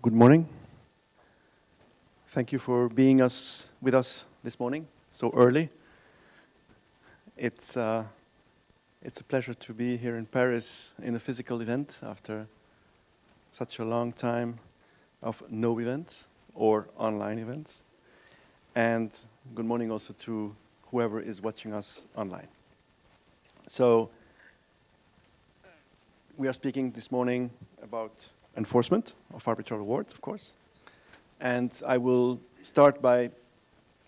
Good morning. Thank you for being with us this morning, so early. It's a pleasure to be here in Paris in a physical event after such a long time of no events or online events. And good morning also to whoever is watching us online. So we are speaking this morning about enforcement of arbitral awards, of course. And I will start by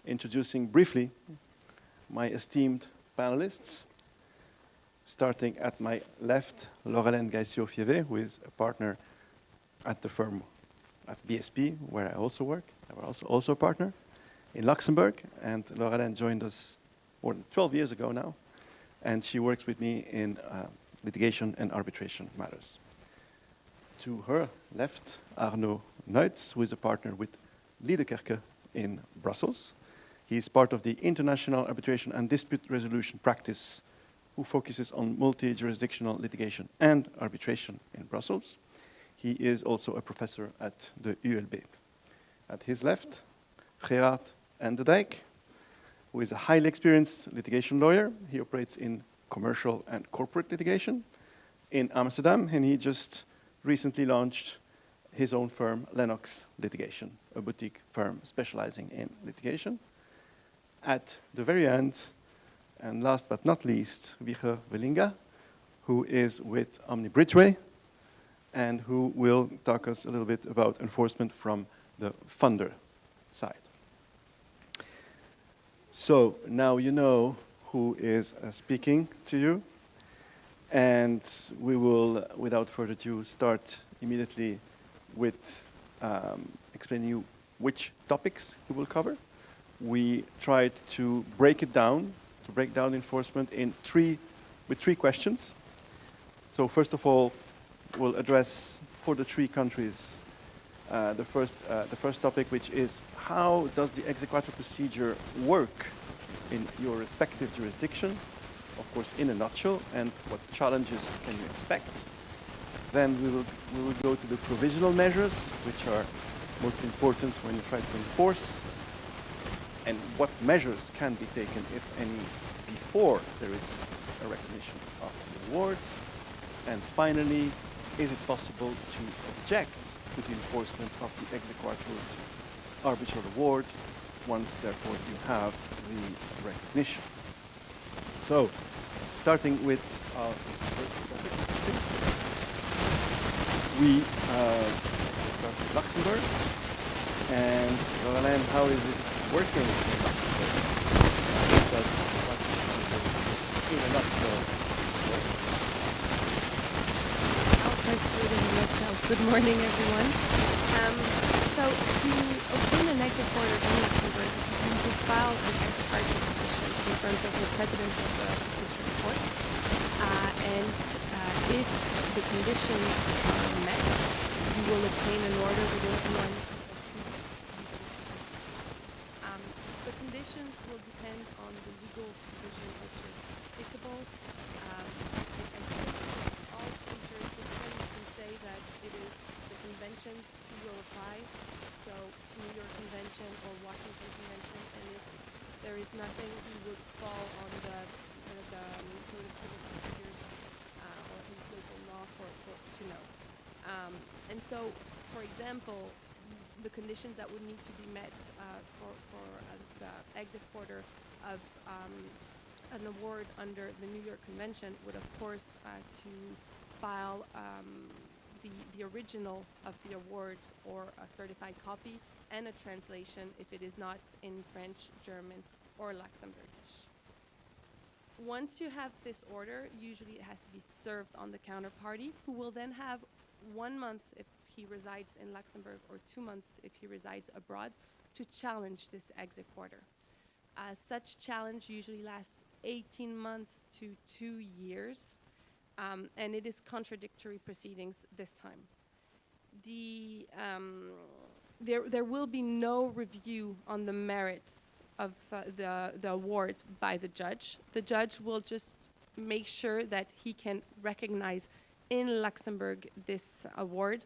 introducing briefly my esteemed panelists. Starting at my left, Laurelène Gaissio-Fievet, who is a partner at the firm at BSP, where I also work. I was also a partner in Luxembourg. And Laurelène joined us more than 12 years ago now. And she works with me in litigation and arbitration matters. To her left, Arnaud Nuyts, who is a partner with Liedekerke in Brussels. He is part of the international arbitration and dispute resolution practice, who focuses on multi-jurisdictional litigation and arbitration in Brussels. He is also a professor at the ULB. At his left, Gerard Endedijk, who is a highly experienced litigation lawyer. He operates in commercial and corporate litigation in Amsterdam, and he just recently launched his own firm, Lennox Litigation, a boutique firm specializing in litigation. At the very end, and last but not least, Wieger Wielinga, who is with Omni Bridgeway, and who will talk us a little bit about enforcement from the funder side. So now you know who is speaking to you. And we will, without further ado, start immediately with explaining you which topics we will cover. We tried to break down enforcement with three questions. So first of all, we'll address for the three countries the first topic, which is how does the exequatur procedure work in your respective jurisdiction? Of course, in a nutshell, and what challenges can you expect? Then we will go to the provisional measures, which are most important when you try to enforce, and what measures can be taken, if any, before there is a recognition of the award. And finally, is it possible to object to the enforcement of the exequatur arbitral award once, therefore, you have the recognition? So, starting with our first topic, we start with Luxembourg. And Laurelène, how is it working in Luxembourg? In a nutshell. I'll try to do it in a nutshell. Good morning, everyone. So, to obtain an exit order in Luxembourg, you will file an ex parte petition in front of the president of the district court. And if the conditions are met, you will obtain an order within 1 or 2 days. The conditions will depend on the legal provision which is applicable. I think all jurisdictions can say that it is the conventions who will apply. So New York Convention or Washington Convention, and if there is nothing, we would fall on the Code of Civil Procedures or his local law to know. And so, for example, the conditions that would need to be met for the exit order of an award under the New York Convention would, of course, to file the original of the award or a certified copy and a translation if it is not in French, German, or Luxembourgish. Once you have this order, usually it has to be served on the counterparty, who will then have 1 month if he resides in Luxembourg or 2 months if he resides abroad to challenge this exit order. Such challenge usually lasts 18 months to 2 years. And it is contradictory proceedings this time. There will be no review on the merits of the award by the judge. The judge will just make sure that he can recognize in Luxembourg this award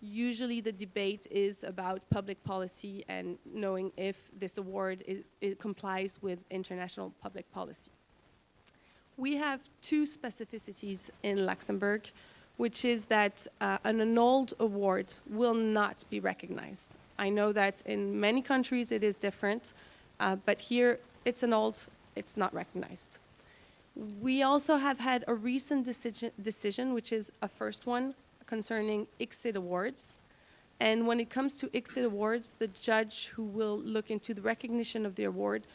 Usually the debate is about public policy and knowing if this award it complies with international public policy. We have two specificities in Luxembourg, which is that an annulled award will not be recognized. I know that in many countries it is different, but here it's annulled, it's not recognized. We also have had a recent decision, which is a first one, concerning ICSID awards. And when it comes to ICSID awards, the judge who will look into the recognition of the award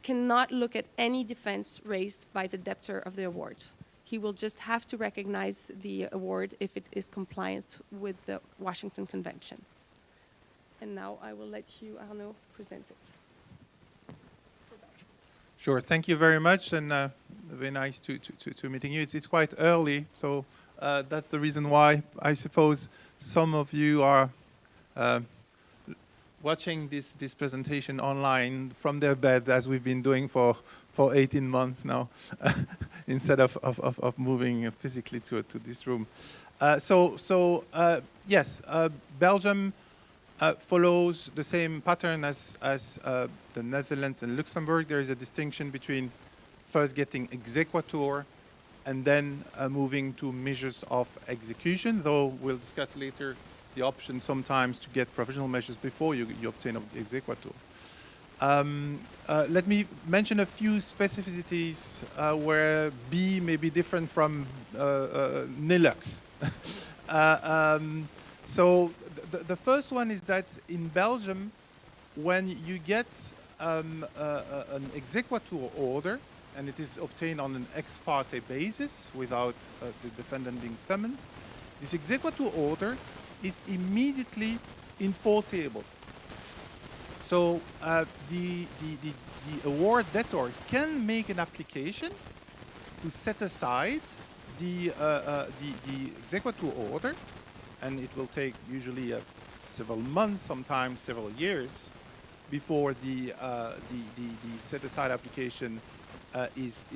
cannot look at any defense raised by the debtor of the award. He will just have to recognize the award if it is compliant with the Washington Convention. And now I will let you, Arnaud, present it. Sure, thank you very much, and very nice to meeting you. It's quite early, so that's the reason why I suppose some of you are watching this presentation online from their bed, as we've been doing for 18 months now, instead of moving physically to this room. Yes, Belgium follows the same pattern as the Netherlands and Luxembourg. There is a distinction between first getting exequatur and then moving to measures of execution, though we'll discuss later the option sometimes to get provisional measures before you obtain exequatur. Let me mention a few specificities where B may be different from Benelux. So the first one is that in Belgium, when you get an exequatur order, and it is obtained on an ex parte basis without the defendant being summoned, this exequatur order is immediately enforceable. So the award debtor can make an application to set aside the exequatur order, and it will take usually several months, sometimes several years, before the set-aside application is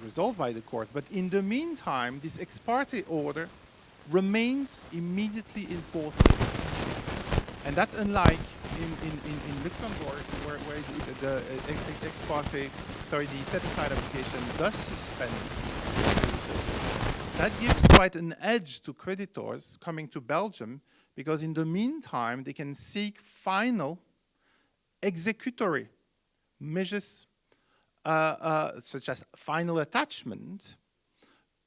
resolved by the court. But in the meantime, this ex parte order remains immediately enforceable. And that's unlike in Luxembourg, where the ex parte, the set-aside application does suspend. That gives quite an edge to creditors coming to Belgium, because in the meantime, they can seek final executory measures, such as final attachment,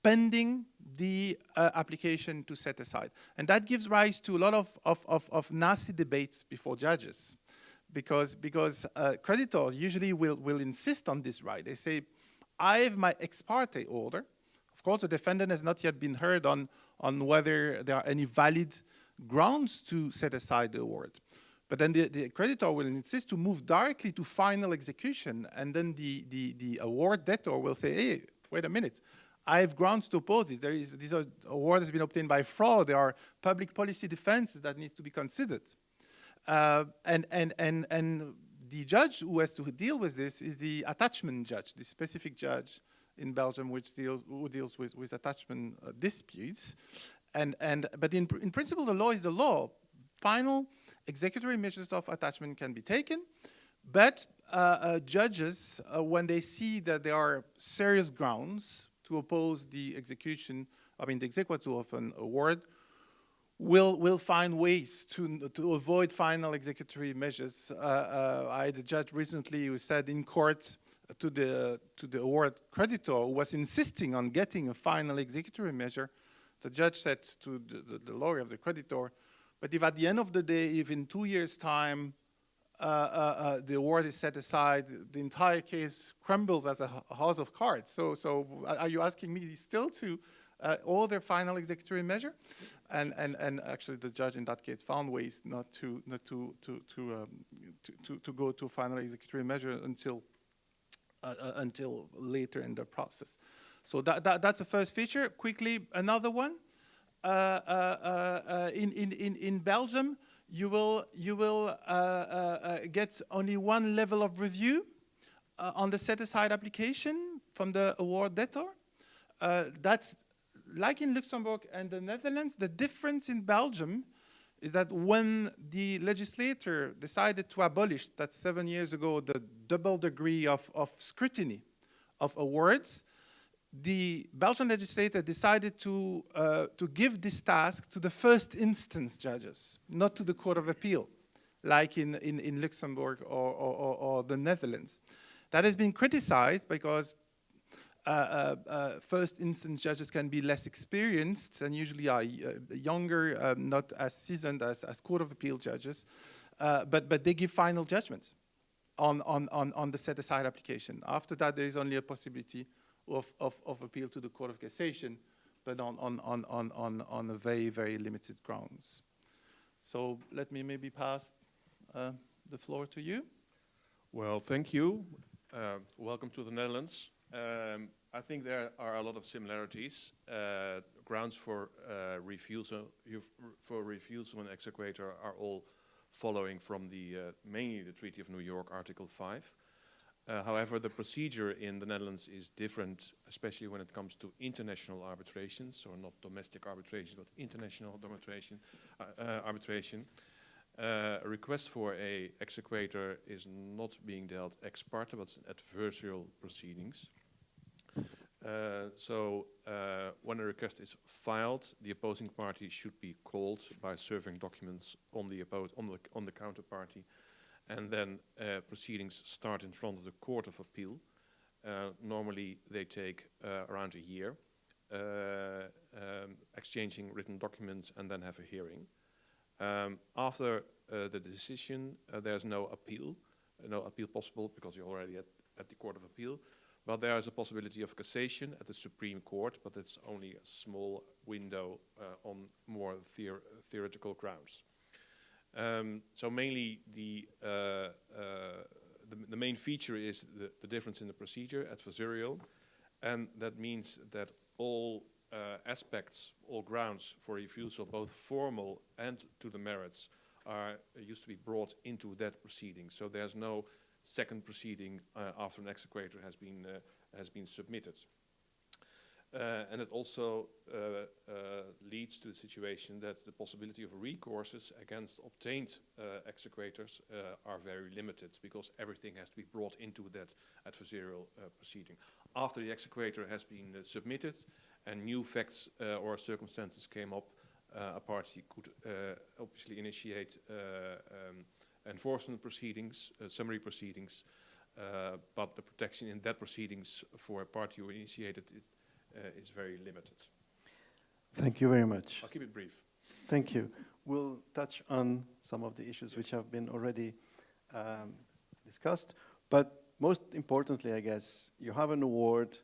pending the application to set aside. And that gives rise to a lot of nasty debates before judges, because creditors usually will insist on this right. They say, I have my ex parte order. Of course, the defendant has not yet been heard on whether there are any valid grounds to set aside the award. But then the creditor will insist to move directly to final execution, and then the award debtor will say, hey, wait a minute, I have grounds to oppose this. This award has been obtained by fraud. There are public policy defenses that need to be considered. And the judge who has to deal with this is the attachment judge, the specific judge in Belgium who deals with attachment disputes. But in principle, the law is the law. Final executory measures of attachment can be taken, but judges, when they see that there are serious grounds to oppose the execution, the exequatur of an award, will find ways to avoid final executory measures. I had a judge recently who said in court to the award creditor who was insisting on getting a final executory measure, the judge said to the lawyer of the creditor, but if at the end of the day, if in 2 years' time, the award is set aside, the entire case crumbles as a house of cards. So are you asking me still to order final executory measure? And actually, the judge in that case found ways not to go to final executory measure until later in the process. So that's the first feature. Quickly, another one. In Belgium, you will get only one level of review on the set-aside application from the award debtor. That's like in Luxembourg and the Netherlands, the difference in Belgium is that when the legislator decided to abolish, that 7 years ago, the double degree of scrutiny of awards, the Belgian legislator decided to give this task to the first instance judges, not to the Court of Appeal, like in Luxembourg or the Netherlands. That has been criticized because first instance judges can be less experienced and usually are younger, not as seasoned as Court of Appeal judges, but they give final judgments on the set-aside application. After that, there is only a possibility of appeal to the Court of Cassation, but on a very, very limited grounds. So let me maybe pass the floor to you. Well, thank you. Welcome to the Netherlands. I think there are a lot of similarities. Grounds for refusal of an exequator are all following from mainly the Treaty of New York, Article 5. However, the procedure in the Netherlands is different, especially when it comes to international arbitrations, so not domestic arbitration, but international arbitration. A request for a exequator is not being dealt ex parte, but it's adversarial proceedings. When a request is filed, the opposing party should be called by serving documents on the counterparty, and then proceedings start in front of the Court of Appeal. Normally, they take around a year, exchanging written documents, and then have a hearing. After the decision, there's no appeal possible because you're already at the Court of Appeal. But there is a possibility of cassation at the Supreme Court, but it's only a small window on more theoretical grounds. So mainly the main feature is the difference in the procedure, adversarial, and that means that all aspects, all grounds for refusal, both formal and to the merits, used to be brought into that proceeding. So there's no second proceeding after an exequator has been submitted. And it also leads to the situation that the possibility of recourses against obtained exequators are very limited because everything has to be brought into that adversarial proceeding. After the exequator has been submitted and new facts or circumstances came up, a party could obviously initiate enforcement proceedings, summary proceedings, but the protection in that proceedings for a party who initiated it is very limited. Thank you very much. I'll keep it brief. Thank you. We'll touch on some of the issues which have been already discussed, but most importantly, I guess, you have an award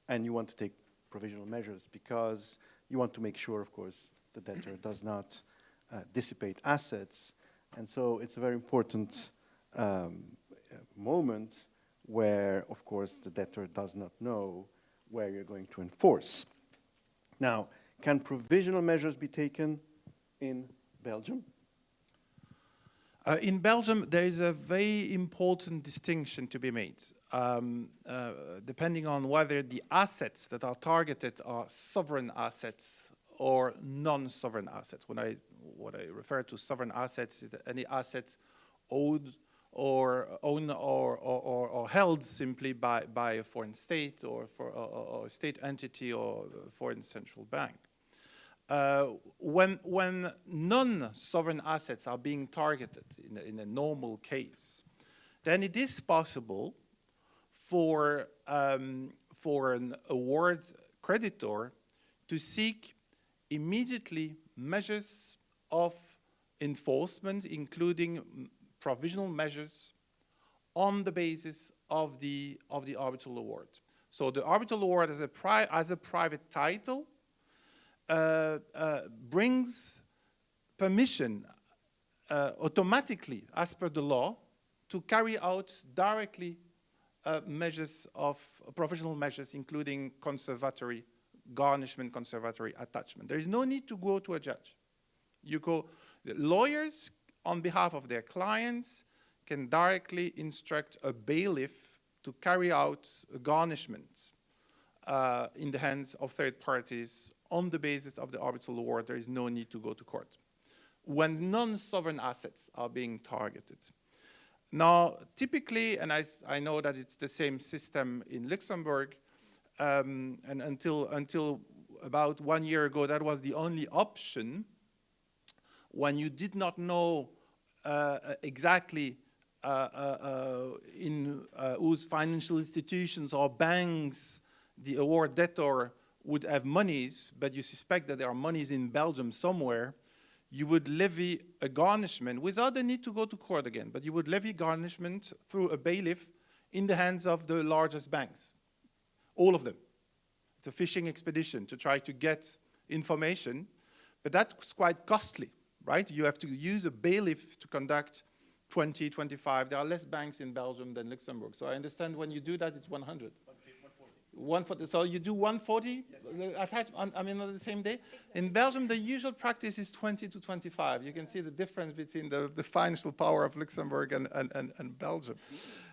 and you want to take provisional measures because you want to make sure, of course, the debtor does not dissipate assets. And so it's a very important moment where, of course, the debtor does not know where you're going to enforce. Now, can provisional measures be taken in Belgium? In Belgium, there is a very important distinction to be made, depending on whether the assets that are targeted are sovereign assets or non-sovereign assets. What I refer to sovereign assets is any assets owned or held simply by a foreign state or a state entity or a foreign central bank. When non-sovereign assets are being targeted in a normal case, then it is possible for an award creditor to seek immediately measures of enforcement, including provisional measures on the basis of the arbitral award. So the arbitral award as a private title brings permission automatically, as per the law, to carry out directly measures of provisional measures, including conservatory garnishment, conservatory attachment. There is no need to go to a judge. The lawyers, on behalf of their clients, can directly instruct a bailiff to carry out a garnishment in the hands of third parties on the basis of the arbitral award. There is no need to go to court when non-sovereign assets are being targeted. Now, typically, and I know that it's the same system in Luxembourg, and until about 1 year ago, that was the only option when you did not know exactly in whose financial institutions or banks the award debtor would have monies, but you suspect that there are monies in Belgium somewhere. You would levy a garnishment without the need to go to court again, but you would levy garnishment through a bailiff in the hands of the largest banks, all of them. It's a fishing expedition to try to get information, but that's quite costly, right? You have to use a bailiff to conduct 20, 25. There are less banks in Belgium than Luxembourg, so I understand when you do that, it's 100. 140. So you do 140 on the same day? In Belgium, the usual practice is 20 to 25. You can see the difference between the financial power of Luxembourg and Belgium.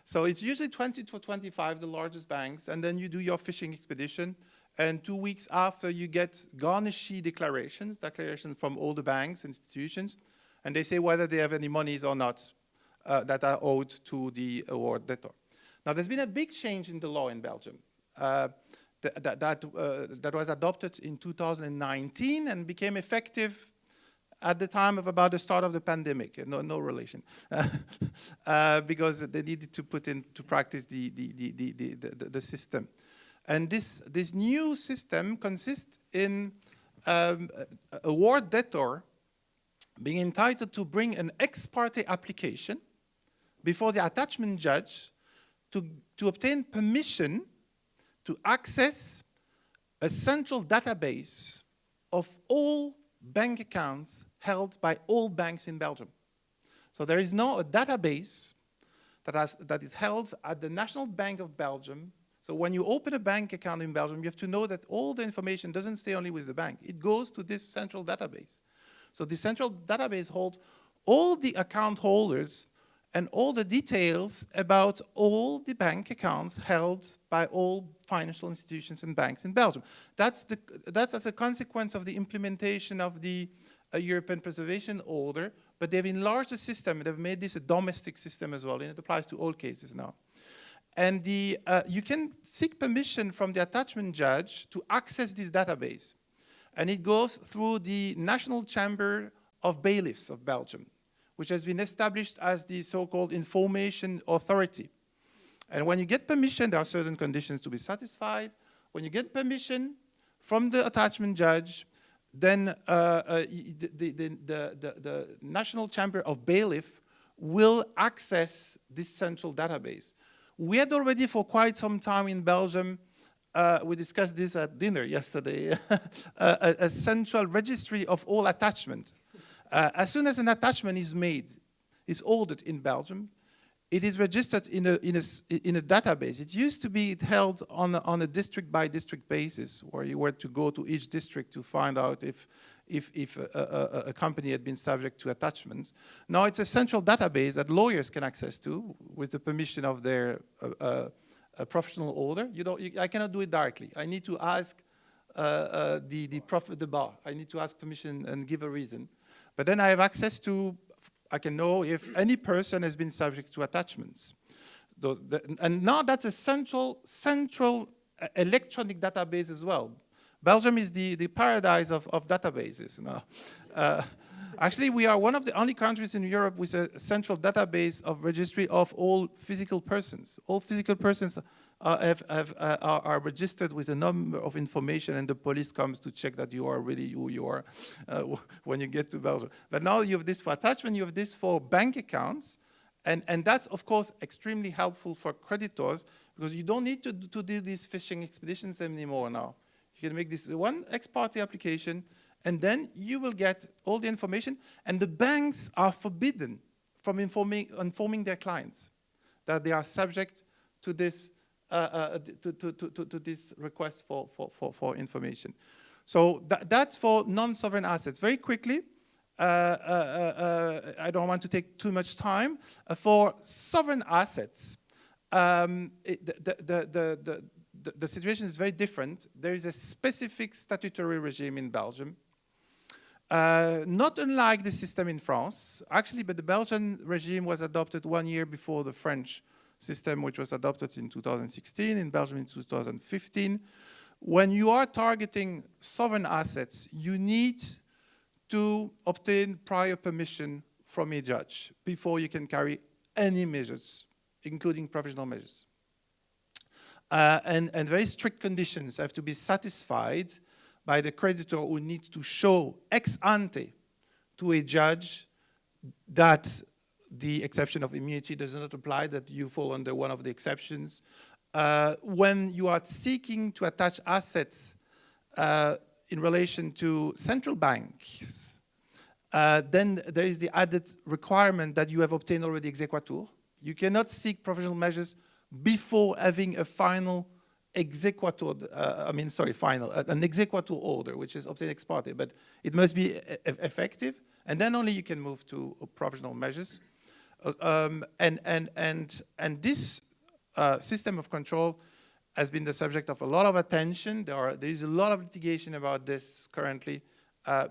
So it's usually 20 to 25, the largest banks, and then you do your fishing expedition, and 2 weeks after you get garnishee declarations from all the banks, institutions, and they say whether they have any monies or not that are owed to the award debtor. Now, there's been a big change in the law in Belgium. That was adopted in 2019 and became effective at the time of about the start of the pandemic. No relation, because they needed to put into practice the system. And this new system consists in award debtor being entitled to bring an ex parte application before the attachment judge to obtain permission to access a central database of all bank accounts held by all banks in Belgium. So there is now a database that is held at the National Bank of Belgium. So when you open a bank account in Belgium, you have to know that all the information doesn't stay only with the bank. It goes to this central database. So the central database holds all the account holders and all the details about all the bank accounts held by all financial institutions and banks in Belgium. That's as a consequence of the implementation of the European Preservation Order, but they've enlarged the system. They've made this a domestic system as well, and it applies to all cases now. And you can seek permission from the attachment judge to access this database. And it goes through the National Chamber of Bailiffs of Belgium, which has been established as the so-called information authority. And when you get permission, there are certain conditions to be satisfied. When you get permission from the attachment judge, then the National Chamber of Bailiff will access this central database. We had already for quite some time in Belgium, we discussed this at dinner yesterday, a central registry of all attachment. As soon as an attachment is made, is ordered in Belgium, it is registered in a database. It used to be held on a district by district basis, where you were to go to each district to find out if a company had been subject to attachments. Now it's a central database that lawyers can access to with the permission of their professional order. I cannot do it directly. I need to ask the bar. I need to ask permission and give a reason. But then I have access to, I can know if any person has been subject to attachments. And now that's a central electronic database as well. Belgium is the paradise of databases now. Actually, we are one of the only countries in Europe with a central database of registry of all physical persons. All physical persons are registered with a number of information, and the police comes to check that you are really who you are when you get to Belgium. But now you have this for attachment, you have this for bank accounts, and that's, of course, extremely helpful for creditors, because you don't need to do these fishing expeditions anymore now. You can make this one ex parte application, and then you will get all the information, and the banks are forbidden from informing their clients that they are subject to this to this request for information. So that's for non-sovereign assets. Very quickly, I don't want to take too much time. For sovereign assets, the the situation is very different. There is a specific statutory regime in Belgium, not unlike the system in France, actually, but the Belgian regime was adopted 1 year before the French system, which was adopted in 2016, in Belgium in 2015. When you are targeting sovereign assets, you need to obtain prior permission from a judge before you can carry any measures, including provisional measures. And very strict conditions have to be satisfied by the creditor, who needs to show ex ante to a judge that the exception of immunity does not apply, that you fall under one of the exceptions. When you are seeking to attach assets in relation to central banks, then there is the added requirement that you have obtained already exequatur. You cannot seek provisional measures before having a final exequatur, an exequatur order, which is obtained ex parte, but it must be effective, and then only you can move to provisional measures. And this system of control has been the subject of a lot of attention. There is a lot of litigation about this currently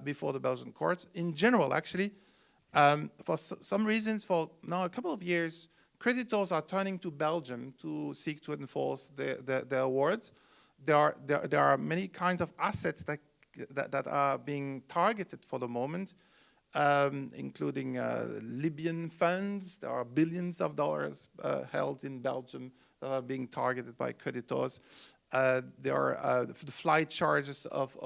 before the Belgian courts. In general, actually, for some reasons, for now a couple of years, creditors are turning to Belgium to seek to enforce their awards. There are many kinds of assets that are being targeted for the moment, including Libyan funds. There are billions of dollars held in Belgium that are being targeted by creditors. There are the flight charges of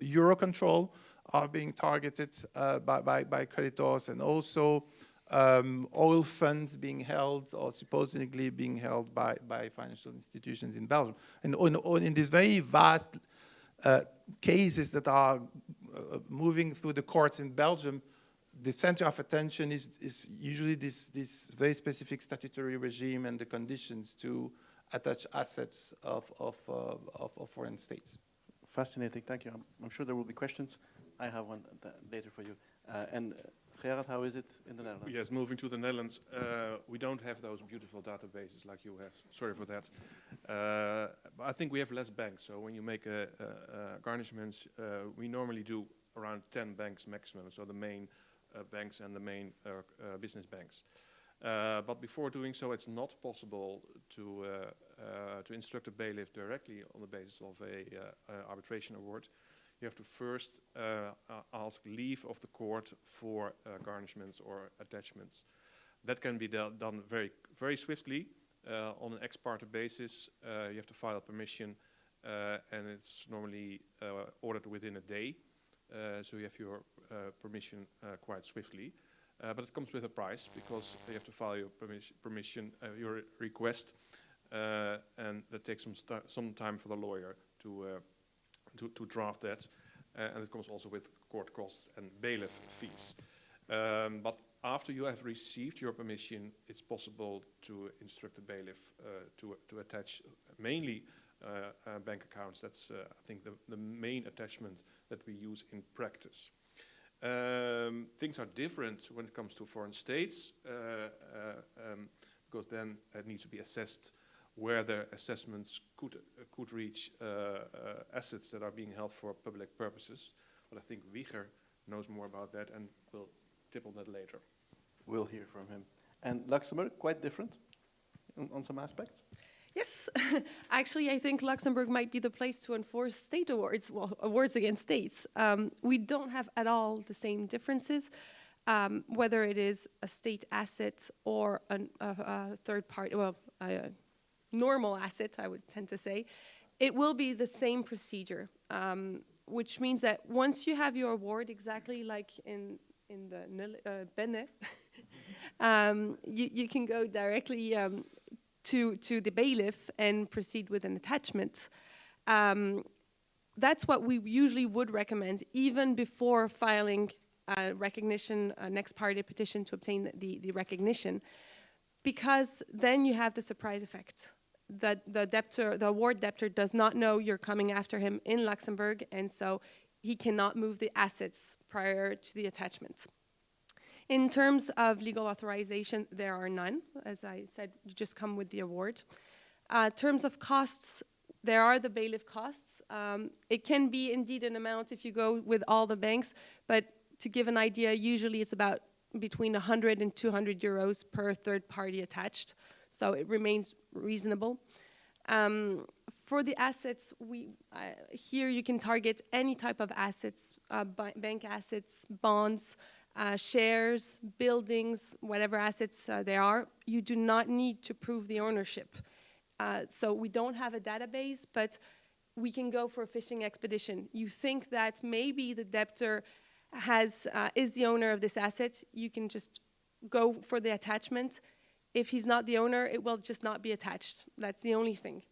Eurocontrol are being targeted by creditors, and also oil funds being held or supposedly being held by financial institutions in Belgium. And in these very vast cases that are moving through the courts in Belgium, the center of attention is usually this very specific statutory regime and the conditions to attach assets of foreign states. Fascinating, thank you. I'm sure there will be questions. I have one later for you. And Gerard, how is it in the Netherlands? Yes, moving to the Netherlands, we don't have those beautiful databases like you have. Sorry for that. But I think we have less banks. So when you make garnishments, we normally do around 10 banks maximum. So the main banks and the main business banks. But before doing so, it's not possible to instruct a bailiff directly on the basis of a arbitration award. You have to first ask leave of the court for garnishments or attachments. That can be done very, very swiftly on an ex parte basis. You have to file a permission, and it's normally ordered within a day. So you have your permission quite swiftly. But it comes with a price, because you have to file your permission, your request, and that takes some time for the lawyer to draft that, and it comes also with court costs and bailiff fees. But after you have received your permission, it's possible to instruct the bailiff to attach mainly bank accounts. That's, I think, the main attachment that we use in practice. Things are different when it comes to foreign states, because then it needs to be assessed where the assessments could reach assets that are being held for public purposes. But I think Wieger knows more about that and will tip on that later. We'll hear from him. And Luxembourg, quite different on some aspects? Yes, actually, I think Luxembourg might be the place to enforce state awards, well, awards against states. We don't have at all the same differences, whether it is a state asset or a third party, well, a normal asset, I would tend to say. It will be the same procedure, which means that once you have your award, exactly like in the Bene, you can go directly to the bailiff and proceed with an attachment. That's what we usually would recommend, even before filing a recognition, an ex parte petition to obtain the recognition, because then you have the surprise effect. That the award debtor does not know you're coming after him in Luxembourg, and so he cannot move the assets prior to the attachment. In terms of legal authorization, there are none. As I said, you just come with the award. Terms of costs, there are the bailiff costs. It can be indeed an amount if you go with all the banks, but to give an idea, usually it's about between 100 and 200 euros per third party attached. So it remains reasonable. For the assets, here you can target any type of assets, bank assets, bonds, shares, buildings, whatever assets there are. You do not need to prove the ownership. So we don't have a database, but we can go for a fishing expedition. You think that maybe the debtor is the owner of this asset, you can just go for the attachment. If he's not the owner, it will just not be attached. That's the only thing.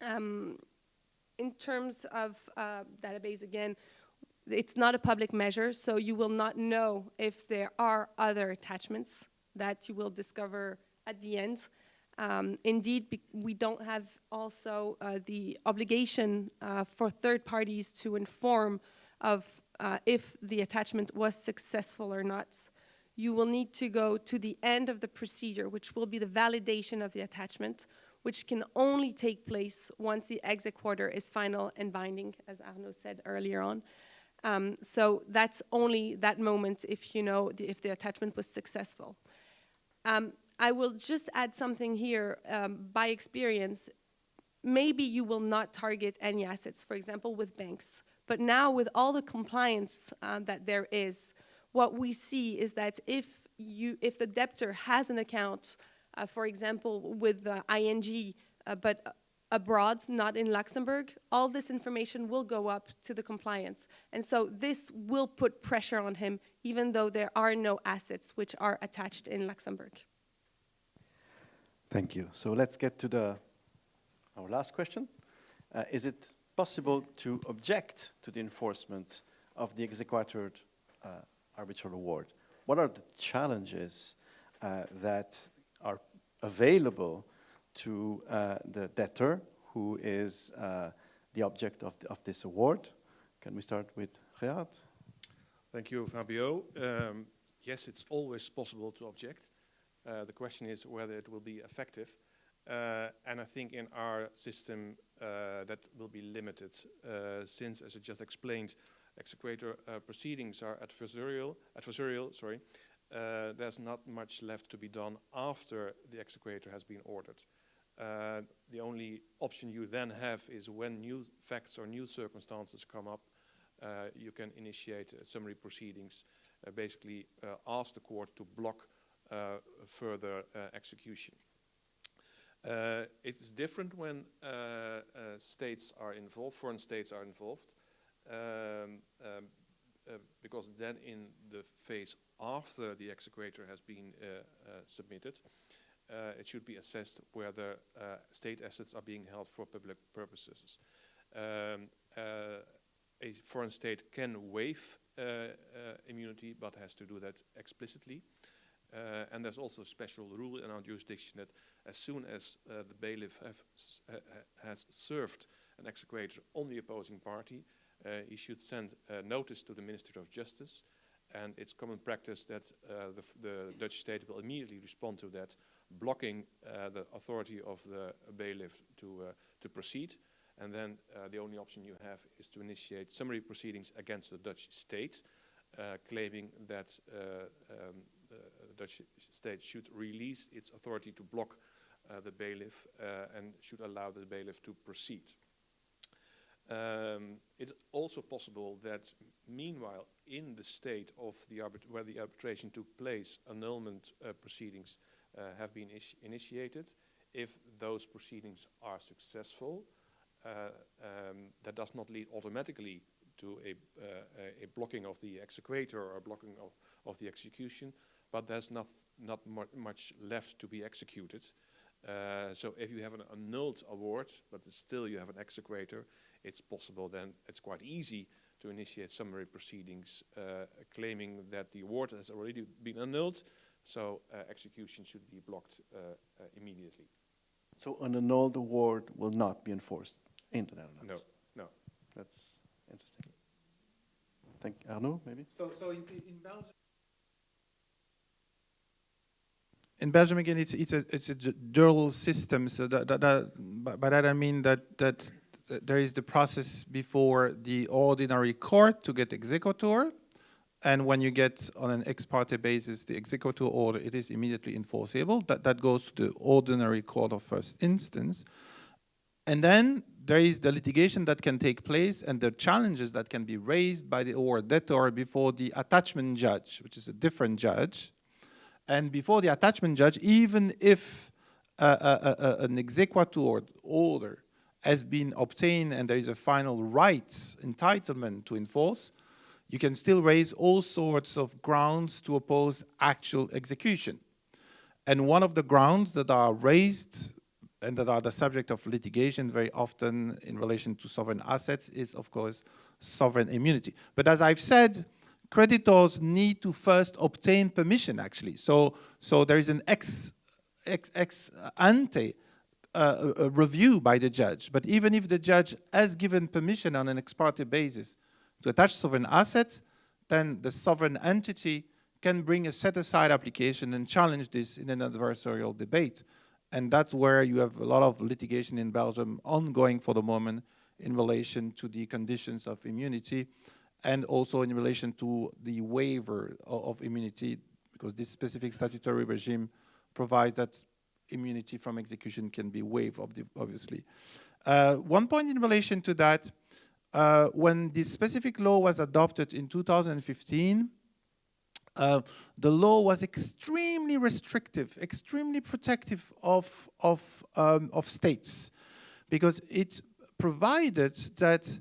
In terms of database, again, it's not a public measure, so you will not know if there are other attachments that you will discover at the end. Indeed, we don't have also the obligation for third parties to inform of if the attachment was successful or not. You will need to go to the end of the procedure, which will be the validation of the attachment, which can only take place once the executor is final and binding, as Arnaud said earlier on. So that's only that moment if you know if the attachment was successful. I will just add something here. By experience, maybe you will not target any assets, for example, with banks. But now with all the compliance that there is, what we see is that if the debtor has an account, for example, with ING, but abroad, not in Luxembourg, all this information will go up to the compliance. And so this will put pressure on him, even though there are no assets which are attached in Luxembourg. Thank you. So let's get to our last question. Is it possible to object to the enforcement of the executor arbitral award? What are the challenges that are available to the debtor who is the object of this award? Can we start with Gerard? Thank you, Fabio. Yes, it's always possible to object. The question is whether it will be effective. And I think in our system that will be limited since, as I just explained, executor proceedings are adversarial, there's not much left to be done after the executor has been ordered. The only option you then have is when new facts or new circumstances come up, you can initiate summary proceedings, basically ask the court to block further execution. It's different when states are involved, foreign states are involved, because then in the phase after the executor has been submitted, it should be assessed whether state assets are being held for public purposes. A foreign state can waive immunity, but has to do that explicitly. And there's also a special rule in our jurisdiction that as soon as the bailiff has served an executor on the opposing party, he should send a notice to the Minister of Justice, and it's common practice that the Dutch state will immediately respond to that, blocking the authority of the bailiff to proceed. And then the only option you have is to initiate summary proceedings against the Dutch state, claiming that the Dutch state should release its authority to block the bailiff and should allow the bailiff to proceed. It's also possible that meanwhile in the state of where the arbitration took place, annulment proceedings have been initiated. If those proceedings are successful, that does not lead automatically to a blocking of the executor or a blocking of the execution, but there's not much left to be executed. So if you have an annulled award, but still you have an executor, it's possible then, it's quite easy to initiate summary proceedings claiming that the award has already been annulled, so execution should be blocked immediately. So an annulled award will not be enforced in the Netherlands? No. That's interesting. Thank you. Arnaud, maybe? So in Belgium, In Belgium, again, it's a dual system. So by that I mean that there is the process before the ordinary court to get executor, and when you get on an ex parte basis the executor order, it is immediately enforceable. That goes to the ordinary court of first instance, and then there is the litigation that can take place and the challenges that can be raised by the award debtor before the attachment judge, which is a different judge. And before the attachment judge, even if an executor order has been obtained and there is a final rights entitlement to enforce, you can still raise all sorts of grounds to oppose actual execution. And one of the grounds that are raised and that are the subject of litigation very often in relation to sovereign assets is, of course, sovereign immunity. But as I've said, creditors need to first obtain permission, actually. So there is an ex ante review by the judge. But even if the judge has given permission on an ex parte basis to attach sovereign assets, then the sovereign entity can bring a set-aside application and challenge this in an adversarial debate. And that's where you have a lot of litigation in Belgium ongoing for the moment in relation to the conditions of immunity and also in relation to the waiver of immunity, because this specific statutory regime provides that immunity from execution can be waived, obviously. One point in relation to that, when this specific law was adopted in 2015, the law was extremely restrictive, extremely protective of states, because it provided that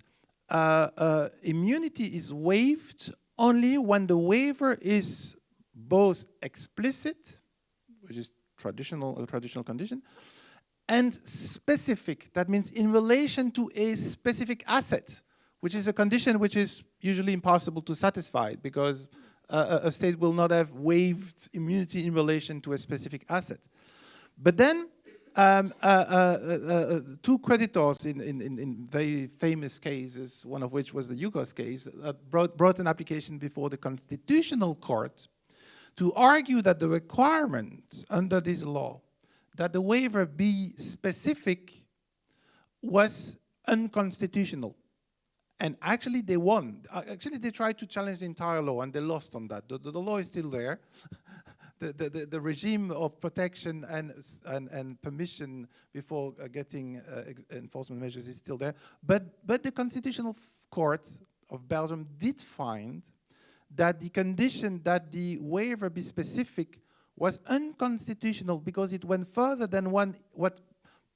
immunity is waived only when the waiver is both explicit, which is a traditional condition, and specific. That means in relation to a specific asset, which is a condition which is usually impossible to satisfy, because a state will not have waived immunity in relation to a specific asset. But then two creditors in very famous cases, one of which was the Yugos case, brought an application before the Constitutional Court to argue that the requirement under this law that the waiver be specific was unconstitutional. And actually they won. Actually they tried to challenge the entire law and they lost on that. The law is still there. The regime of protection and permission before getting enforcement measures is still there. But the Constitutional Court of Belgium did find that the condition that the waiver be specific was unconstitutional because it went further than what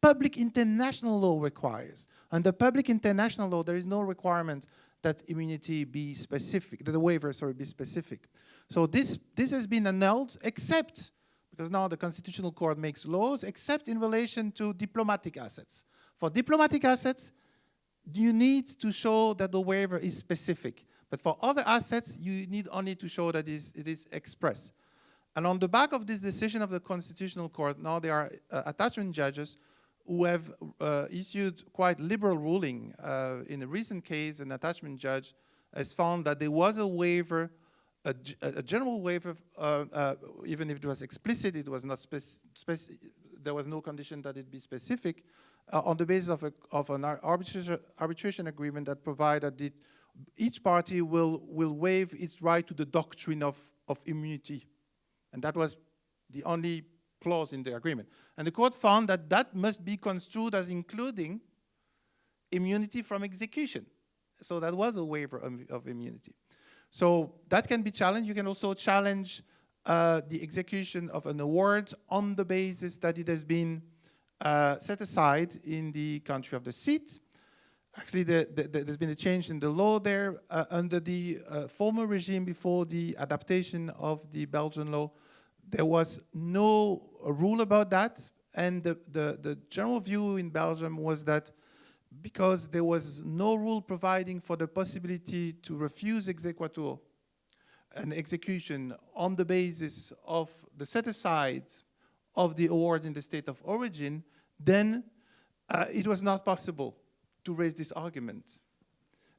public international law requires. Under public international law, there is no requirement that immunity be specific, that the waiver, be specific. So this has been annulled, except, because now the Constitutional Court makes laws, except in relation to diplomatic assets. For diplomatic assets, you need to show that the waiver is specific. But for other assets, you need only to show that it is express. And on the back of this decision of the Constitutional Court, now there are attachment judges who have issued quite liberal ruling. In a recent case, an attachment judge has found that there was a waiver, a general waiver, even if it was explicit, it was not there was no condition that it be specific, on the basis of an arbitration agreement that provided that each party will waive its right to the doctrine of immunity. And that was the only clause in the agreement. And the court found that that must be construed as including immunity from execution. So that was a waiver of immunity. So that can be challenged. You can also challenge the execution of an award on the basis that it has been set aside in the country of the seat. Actually, there's been a change in the law there. Under the former regime before the adaptation of the Belgian law, there was no rule about that. And the general view in Belgium was that because there was no rule providing for the possibility to refuse exequatur and execution on the basis of the set-aside of the award in the state of origin, then it was not possible to raise this argument.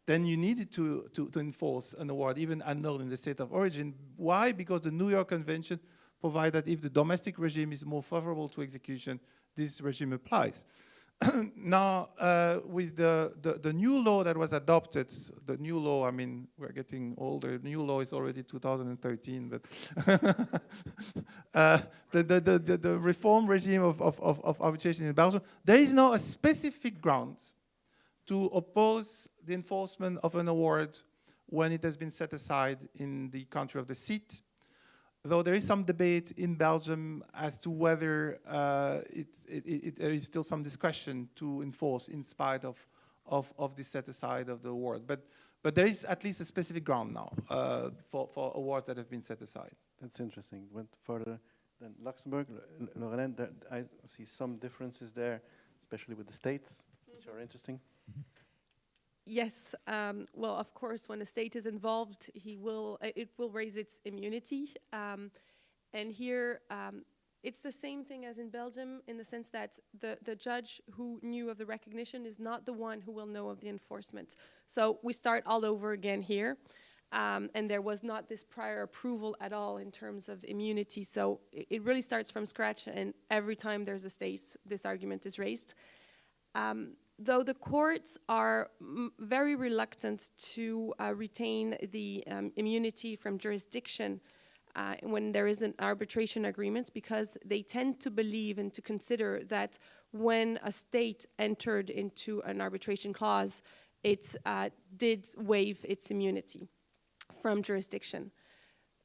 Then you needed to enforce an award, even annulled in the state of origin. Why? Because the New York Convention provide that if the domestic regime is more favorable to execution, this regime applies. Now, with the new law that was adopted, the new law, I mean, we're getting older, the new law is already 2013, but the reform regime of arbitration in Belgium, there is now a specific ground to oppose the enforcement of an award when it has been set aside in the country of the seat. Though there is some debate in Belgium as to whether there is still some discretion to enforce in spite of the set aside of the award. But there is at least a specific ground now for awards that have been set aside. That's interesting. Went further than Luxembourg. Lorraine, I see some differences there, especially with the states, which are interesting. Yes, well, of course, when a state is involved, it will raise its immunity. And here, it's the same thing as in Belgium in the sense that the judge who knew of the recognition is not the one who will know of the enforcement. So we start all over again here. And there was not this prior approval at all in terms of immunity. So it really starts from scratch, and every time there's a state, this argument is raised. Though the courts are very reluctant to retain the immunity from jurisdiction when there is an arbitration agreement, because they tend to believe and to consider that when a state entered into an arbitration clause, it did waive its immunity from jurisdiction.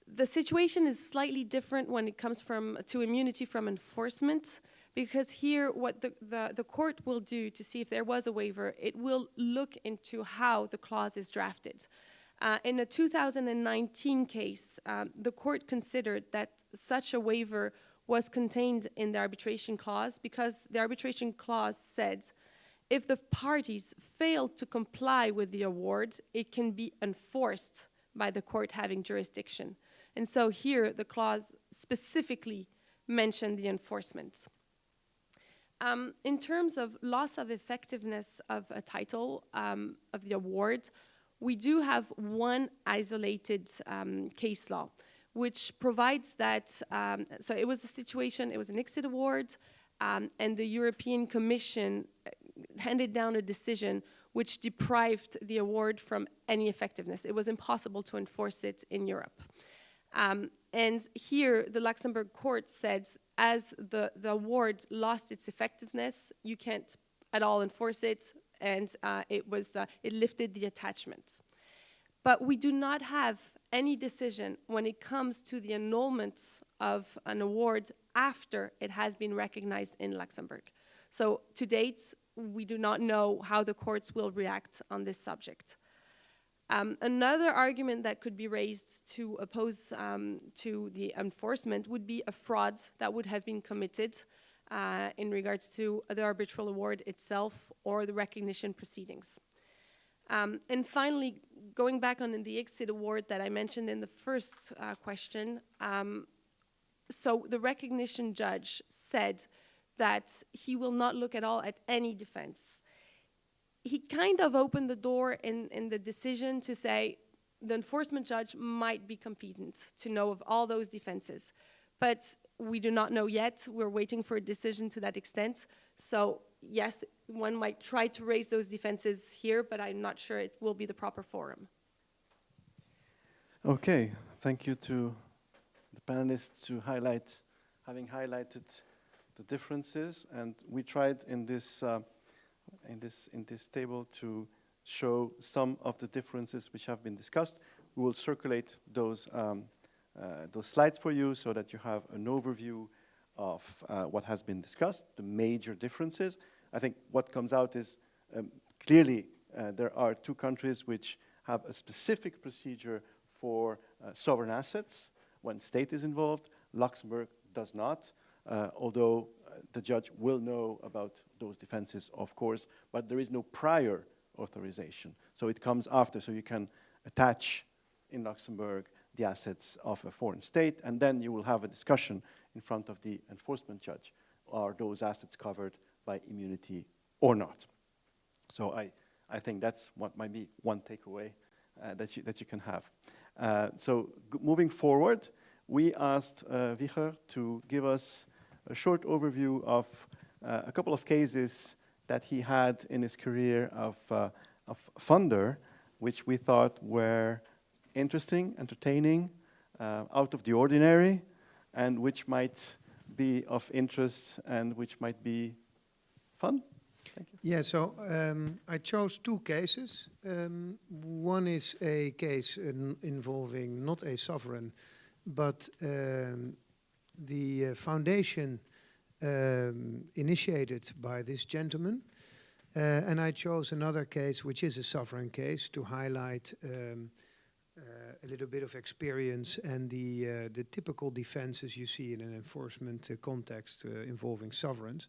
The situation is slightly different when it comes to immunity from enforcement, because here what the court will do to see if there was a waiver, it will look into how the clause is drafted. In a 2019 case, the court considered that such a waiver was contained in the arbitration clause because the arbitration clause said if the parties failed to comply with the award, it can be enforced by the court having jurisdiction. And so here the clause specifically mentioned the enforcement. In terms of loss of effectiveness of a title of the award, we do have one isolated case law, which provides that, so it was a situation, it was an exit award, and the European Commission handed down a decision which deprived the award from any effectiveness. It was impossible to enforce it in Europe. And here, the Luxembourg court said, as the award lost its effectiveness, you can't at all enforce it, and it lifted the attachment. But we do not have any decision when it comes to the annulment of an award after it has been recognized in Luxembourg. So to date, we do not know how the courts will react on this subject. Another argument that could be raised to oppose to the enforcement would be a fraud that would have been committed in regards to the arbitral award itself or the recognition proceedings. And finally, going back on the exit award that I mentioned in the first question, so the recognition judge said that he will not look at all at any defense. He kind of opened the door in the decision to say the enforcement judge might be competent to know of all those defenses. But we do not know yet. We're waiting for a decision to that extent. So yes, one might try to raise those defenses here, but I'm not sure it will be the proper forum. Okay, thank you to the panelists to having highlighted the differences, and we tried in this table to show some of the differences which have been discussed. We will circulate those slides for you so that you have an overview of what has been discussed, the major differences. I think what comes out is clearly there are two countries which have a specific procedure for sovereign assets when state is involved. Luxembourg does not, although the judge will know about those defenses, of course, but there is no prior authorization. So it comes after, so you can attach in Luxembourg the assets of a foreign state, and then you will have a discussion in front of the enforcement judge. Are those assets covered by immunity or not? So I think that's what might be one takeaway that you can have. So moving forward, we asked Wieger to give us a short overview of a couple of cases that he had in his career of funder, which we thought were interesting, entertaining, out of the ordinary, and which might be of interest and which might be fun. Thank you. Yeah, so I chose two cases. One is a case involving not a sovereign, but the foundation initiated by this gentleman. And I chose another case, which is a sovereign case, to highlight a little bit of experience and the typical defenses you see in an enforcement context involving sovereigns.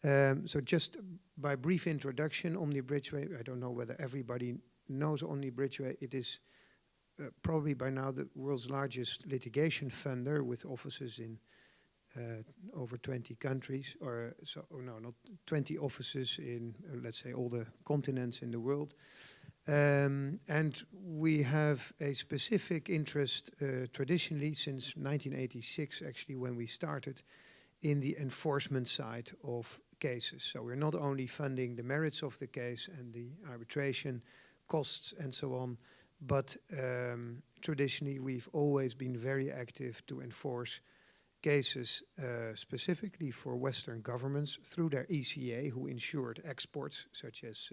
So just by brief introduction, Omni Bridgeway, I don't know whether everybody knows Omni Bridgeway. It is probably by now the world's largest litigation funder with offices in over 20 countries, or not 20 offices in, let's say, all the continents in the world. And we have a specific interest traditionally since 1986, actually, when we started in the enforcement side of cases. So we're not only funding the merits of the case and the arbitration costs and so on, but traditionally we've always been very active to enforce cases specifically for Western governments through their ECA, who insured exports such as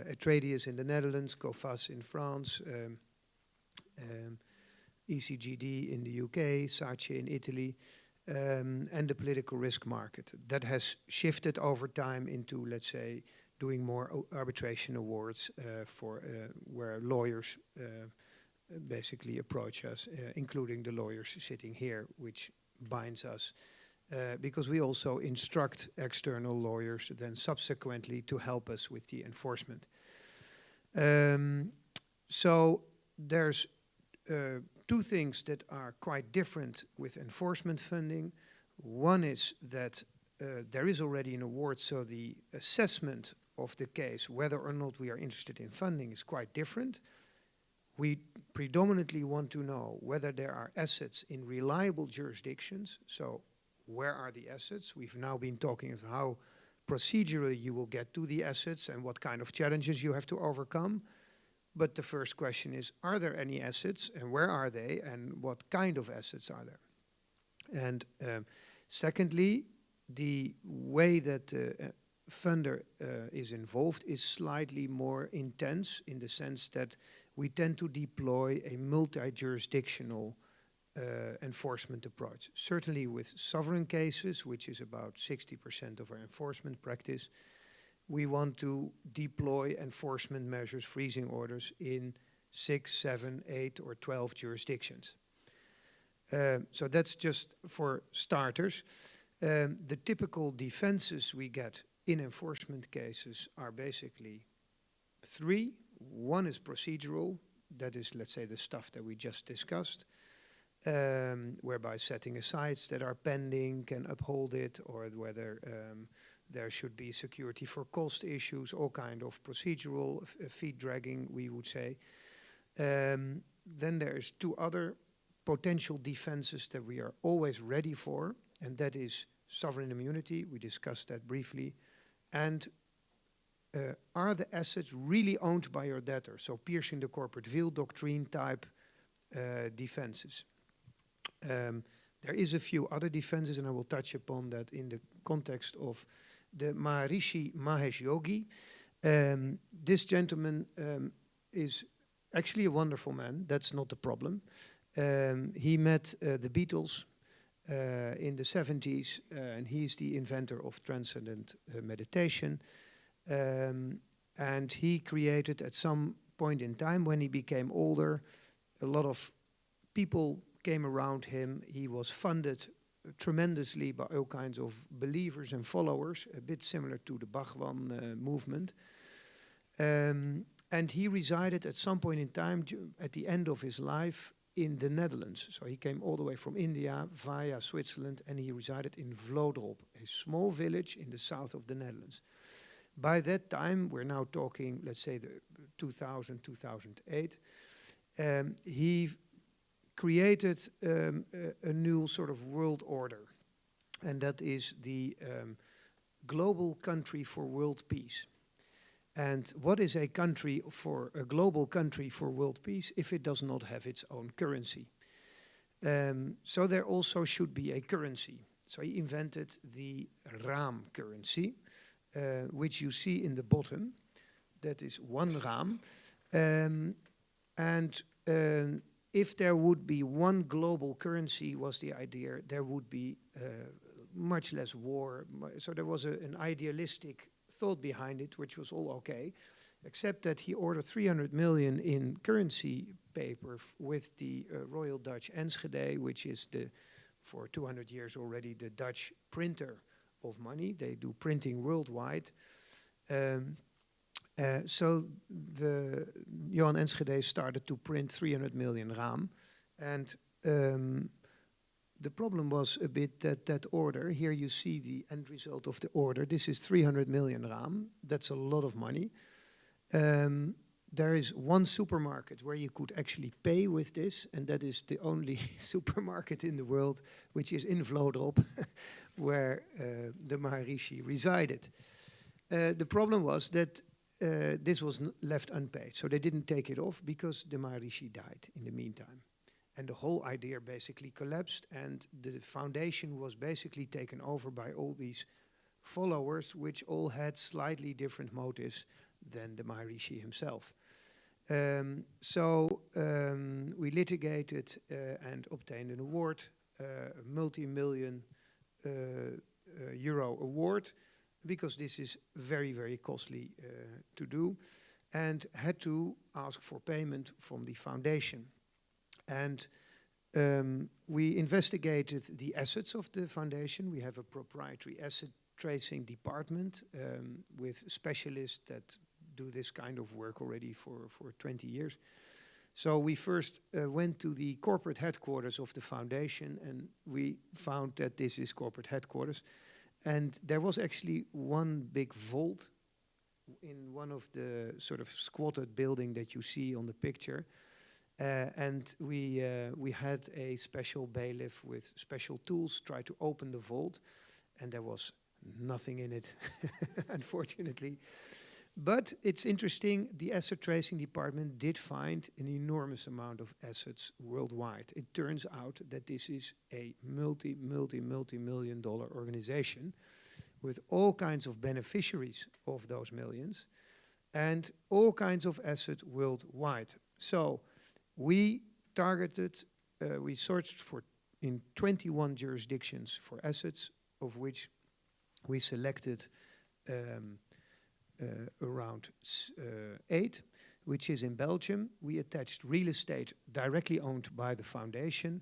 Atradius in the Netherlands, COFAS in France, ECGD in the UK, SACE in Italy, and the political risk market. That has shifted over time into, let's say, doing more arbitration awards for where lawyers basically approach us, including the lawyers sitting here, which binds us, because we also instruct external lawyers then subsequently to help us with the enforcement. So there's two things that are quite different with enforcement funding. One is that there is already an award, so the assessment of the case, whether or not we are interested in funding, is quite different. We predominantly want to know whether there are assets in reliable jurisdictions. So where are the assets? We've now been talking of how procedurally you will get to the assets and what kind of challenges you have to overcome. But the first question is, are there any assets and where are they and what kind of assets are there? And secondly, the way that the funder is involved is slightly more intense in the sense that we tend to deploy a multi-jurisdictional enforcement approach. Certainly with sovereign cases, which is about 60% of our enforcement practice, we want to deploy enforcement measures, freezing orders in 6, 7, 8, or 12 jurisdictions. So that's just for starters. The typical defenses we get in enforcement cases are basically three. One is procedural. That is, let's say, the stuff that we just discussed, whereby setting asides that are pending can uphold it, or whether there should be security for cost issues, all kind of procedural feet dragging, we would say. Then there's two other potential defenses that we are always ready for, and that is sovereign immunity. We discussed that briefly. And are the assets really owned by your debtor? So piercing the corporate veil doctrine type defenses. There is a few other defenses, and I will touch upon that in the context of the Maharishi Mahesh Yogi. This gentleman is actually a wonderful man. That's not the problem. He met the Beatles in the 70s, and he's the inventor of transcendent meditation. And he created, at some point in time when he became older, a lot of people came around him. He was funded tremendously by all kinds of believers and followers, a bit similar to the Bhagwan movement. And he resided at some point in time, at the end of his life, in the Netherlands. So he came all the way from India via Switzerland, and he resided in Vlodrop, a small village in the south of the Netherlands. By that time, we're now talking, let's say, the 2000, 2008, he created a new sort of world order, and that is the global country for world peace. And what is a global country for world peace if it does not have its own currency? So there also should be a currency. So he invented the raam currency, which you see in the bottom. That is one raam. If there would be one global currency, was the idea, there would be much less war. So there was an idealistic thought behind it, which was all okay, except that he ordered 300 million in currency paper with the Royal Dutch Enschede, which is for 200 years already the Dutch printer of money. They do printing worldwide. So the Johan Enschede started to print 300 million raam, and the problem was a bit that order, here you see the end result of the order, this is 300 million raam, that's a lot of money. There is one supermarket where you could actually pay with this, and that is the only supermarket in the world, which is in Vlodrop, where the Maharishi resided. The problem was that this was left unpaid, so they didn't take it off because the Maharishi died in the meantime. And the whole idea basically collapsed, and the foundation was basically taken over by all these followers, which all had slightly different motives than the Maharishi himself. We litigated and obtained an award, a multi-million euro award, because this is very, very costly to do, and had to ask for payment from the foundation. And we investigated the assets of the foundation. We have a proprietary asset tracing department with specialists that do this kind of work already for 20 years. So we first went to the corporate headquarters of the foundation, and we found that this is corporate headquarters. And there was actually one big vault in one of the sort of squatted building that you see on the picture. And we had a special bailiff with special tools try to open the vault, and there was nothing in it, unfortunately. But it's interesting, the asset tracing department did find an enormous amount of assets worldwide. It turns out that this is a multi-million dollar organization with all kinds of beneficiaries of those millions and all kinds of assets worldwide. So we targeted, we searched for in 21 jurisdictions for assets, of which we selected around 8, which is in Belgium. We attached real estate directly owned by the foundation.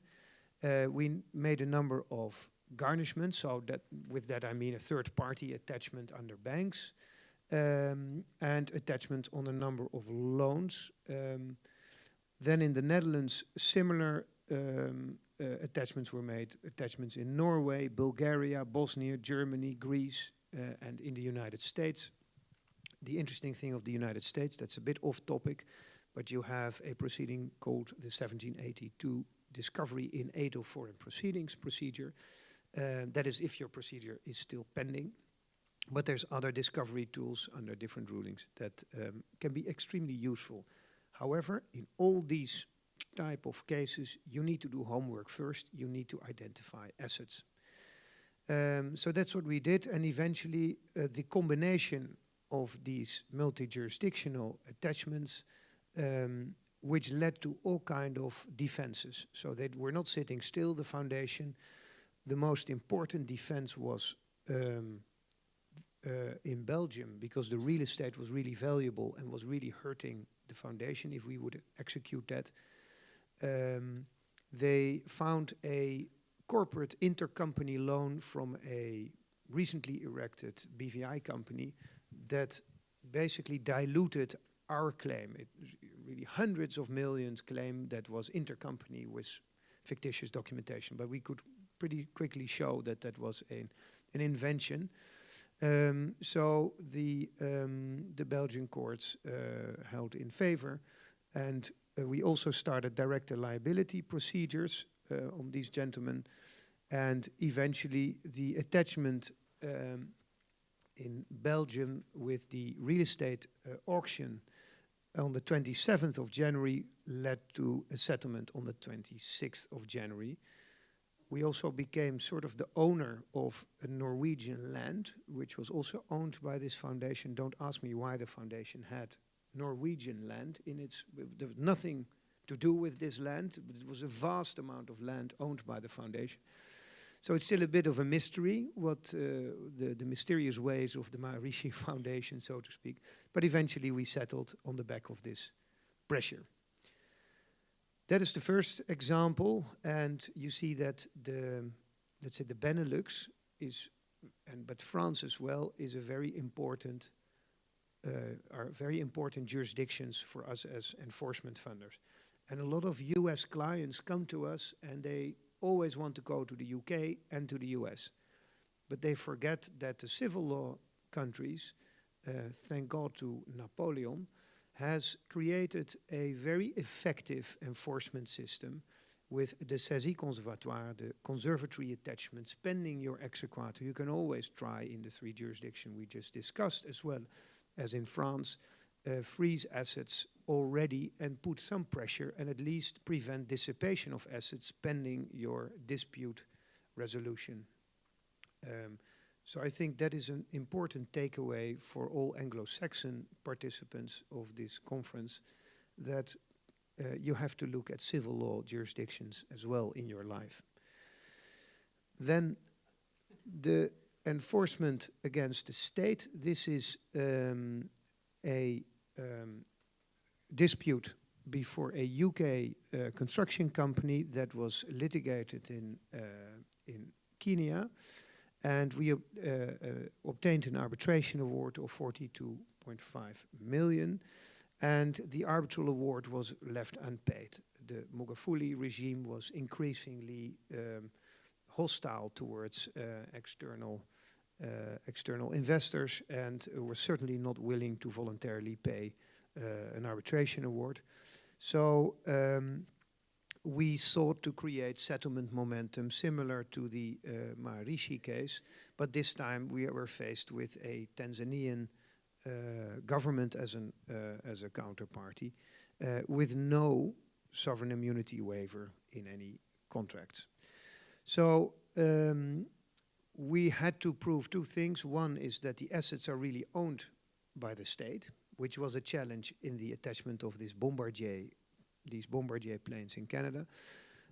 We made a number of garnishments, so that with that I mean a third-party attachment under banks, and attachment on a number of loans. Then in the Netherlands, similar attachments were made, attachments in Norway, Bulgaria, Bosnia, Germany, Greece, and in the United States. The interesting thing of the United States, that's a bit off topic, but you have a proceeding called the 1782 Discovery in Aid of Foreign Proceedings procedure. That is if your procedure is still pending. But there's other discovery tools under different rulings that can be extremely useful. However, in all these type of cases, you need to do homework first. You need to identify assets. So that's what we did, and eventually the combination of these multi-jurisdictional attachments, which led to all kind of defenses. So they were not sitting still, the foundation. The most important defense was in Belgium, because the real estate was really valuable and was really hurting the foundation if we would execute that. They found a corporate intercompany loan from a recently erected BVI company that basically diluted our claim. It was really hundreds of millions claim that was intercompany with fictitious documentation, but we could pretty quickly show that that was an invention. So the Belgian courts held in favor, and we also started director liability procedures on these gentlemen, and eventually the attachment in Belgium with the real estate auction on the 27th of January led to a settlement on the 26th of January. We also became sort of the owner of a Norwegian land, which was also owned by this foundation. Don't ask me why the foundation had Norwegian land in its, there was nothing to do with this land, but it was a vast amount of land owned by the foundation. So it's still a bit of a mystery, what the mysterious ways of the Maharishi Foundation, so to speak. But eventually we settled on the back of this pressure. That is the first example, and you see that the, let's say, the Benelux is, but France as well, is a very important, are very important jurisdictions for us as enforcement funders. And a lot of US clients come to us and they always want to go to the UK and to the US. But they forget that the civil law countries, thank God to Napoleon, has created a very effective enforcement system with the saisie conservatoire, the conservatory attachments, pending your exequatur. You can always try in the 3 jurisdictions we just discussed, as well as in France, freeze assets already and put some pressure and at least prevent dissipation of assets pending your dispute resolution. So I think that is an important takeaway for all Anglo-Saxon participants of this conference, that you have to look at civil law jurisdictions as well in your life. Then the enforcement against the state. This is a dispute before a UK construction company that was litigated in Kenya. And we obtained an arbitration award of 42.5 million. And the arbitral award was left unpaid. The Magufuli regime was increasingly hostile towards external investors, and were certainly not willing to voluntarily pay an arbitration award. So we sought to create settlement momentum similar to the Maharishi case, but this time we were faced with a Tanzanian government as a counterparty, with no sovereign immunity waiver in any contracts. So we had to prove 2 things. One is that the assets are really owned by the state, which was a challenge in the attachment of these Bombardier planes in Canada.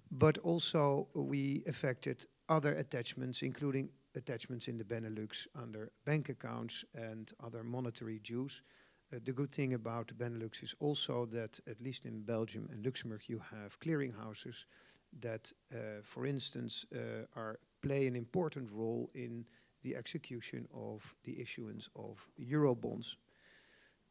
But also we affected other attachments, including attachments in the Benelux under bank accounts and other monetary dues. The good thing about the Benelux is also that, at least in Belgium and Luxembourg, you have clearinghouses that, for instance, play an important role in the execution of the issuance of Eurobonds.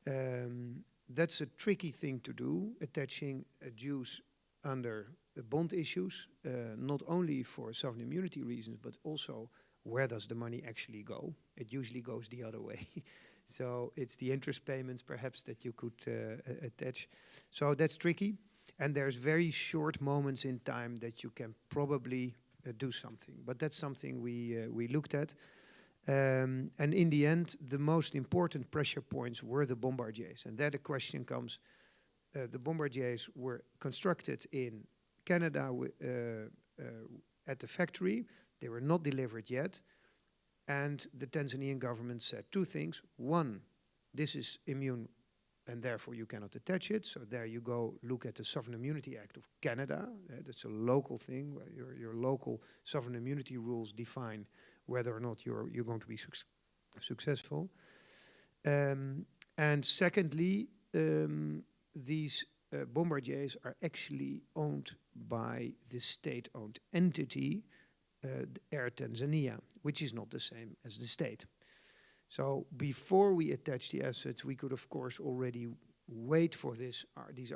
That's a tricky thing to do, attaching dues under bond issues, not only for sovereign immunity reasons, but also where does the money actually go? It usually goes the other way. So it's the interest payments perhaps that you could attach. So that's tricky. And there's very short moments in time that you can probably do something. But that's something we looked at. And in the end, the most important pressure points were the Bombardiers. And there the question comes, the Bombardiers were constructed in Canada at the factory. They were not delivered yet. And the Tanzanian government said 2 things. One, this is immune and therefore you cannot attach it. So there you go, look at the Sovereign Immunity Act of Canada. That's a local thing. Your local sovereign immunity rules define whether or not you're going to be successful. And secondly, these Bombardiers are actually owned by the state-owned entity, Air Tanzania, which is not the same as the state. So before we attach the assets, we could of course already wait for these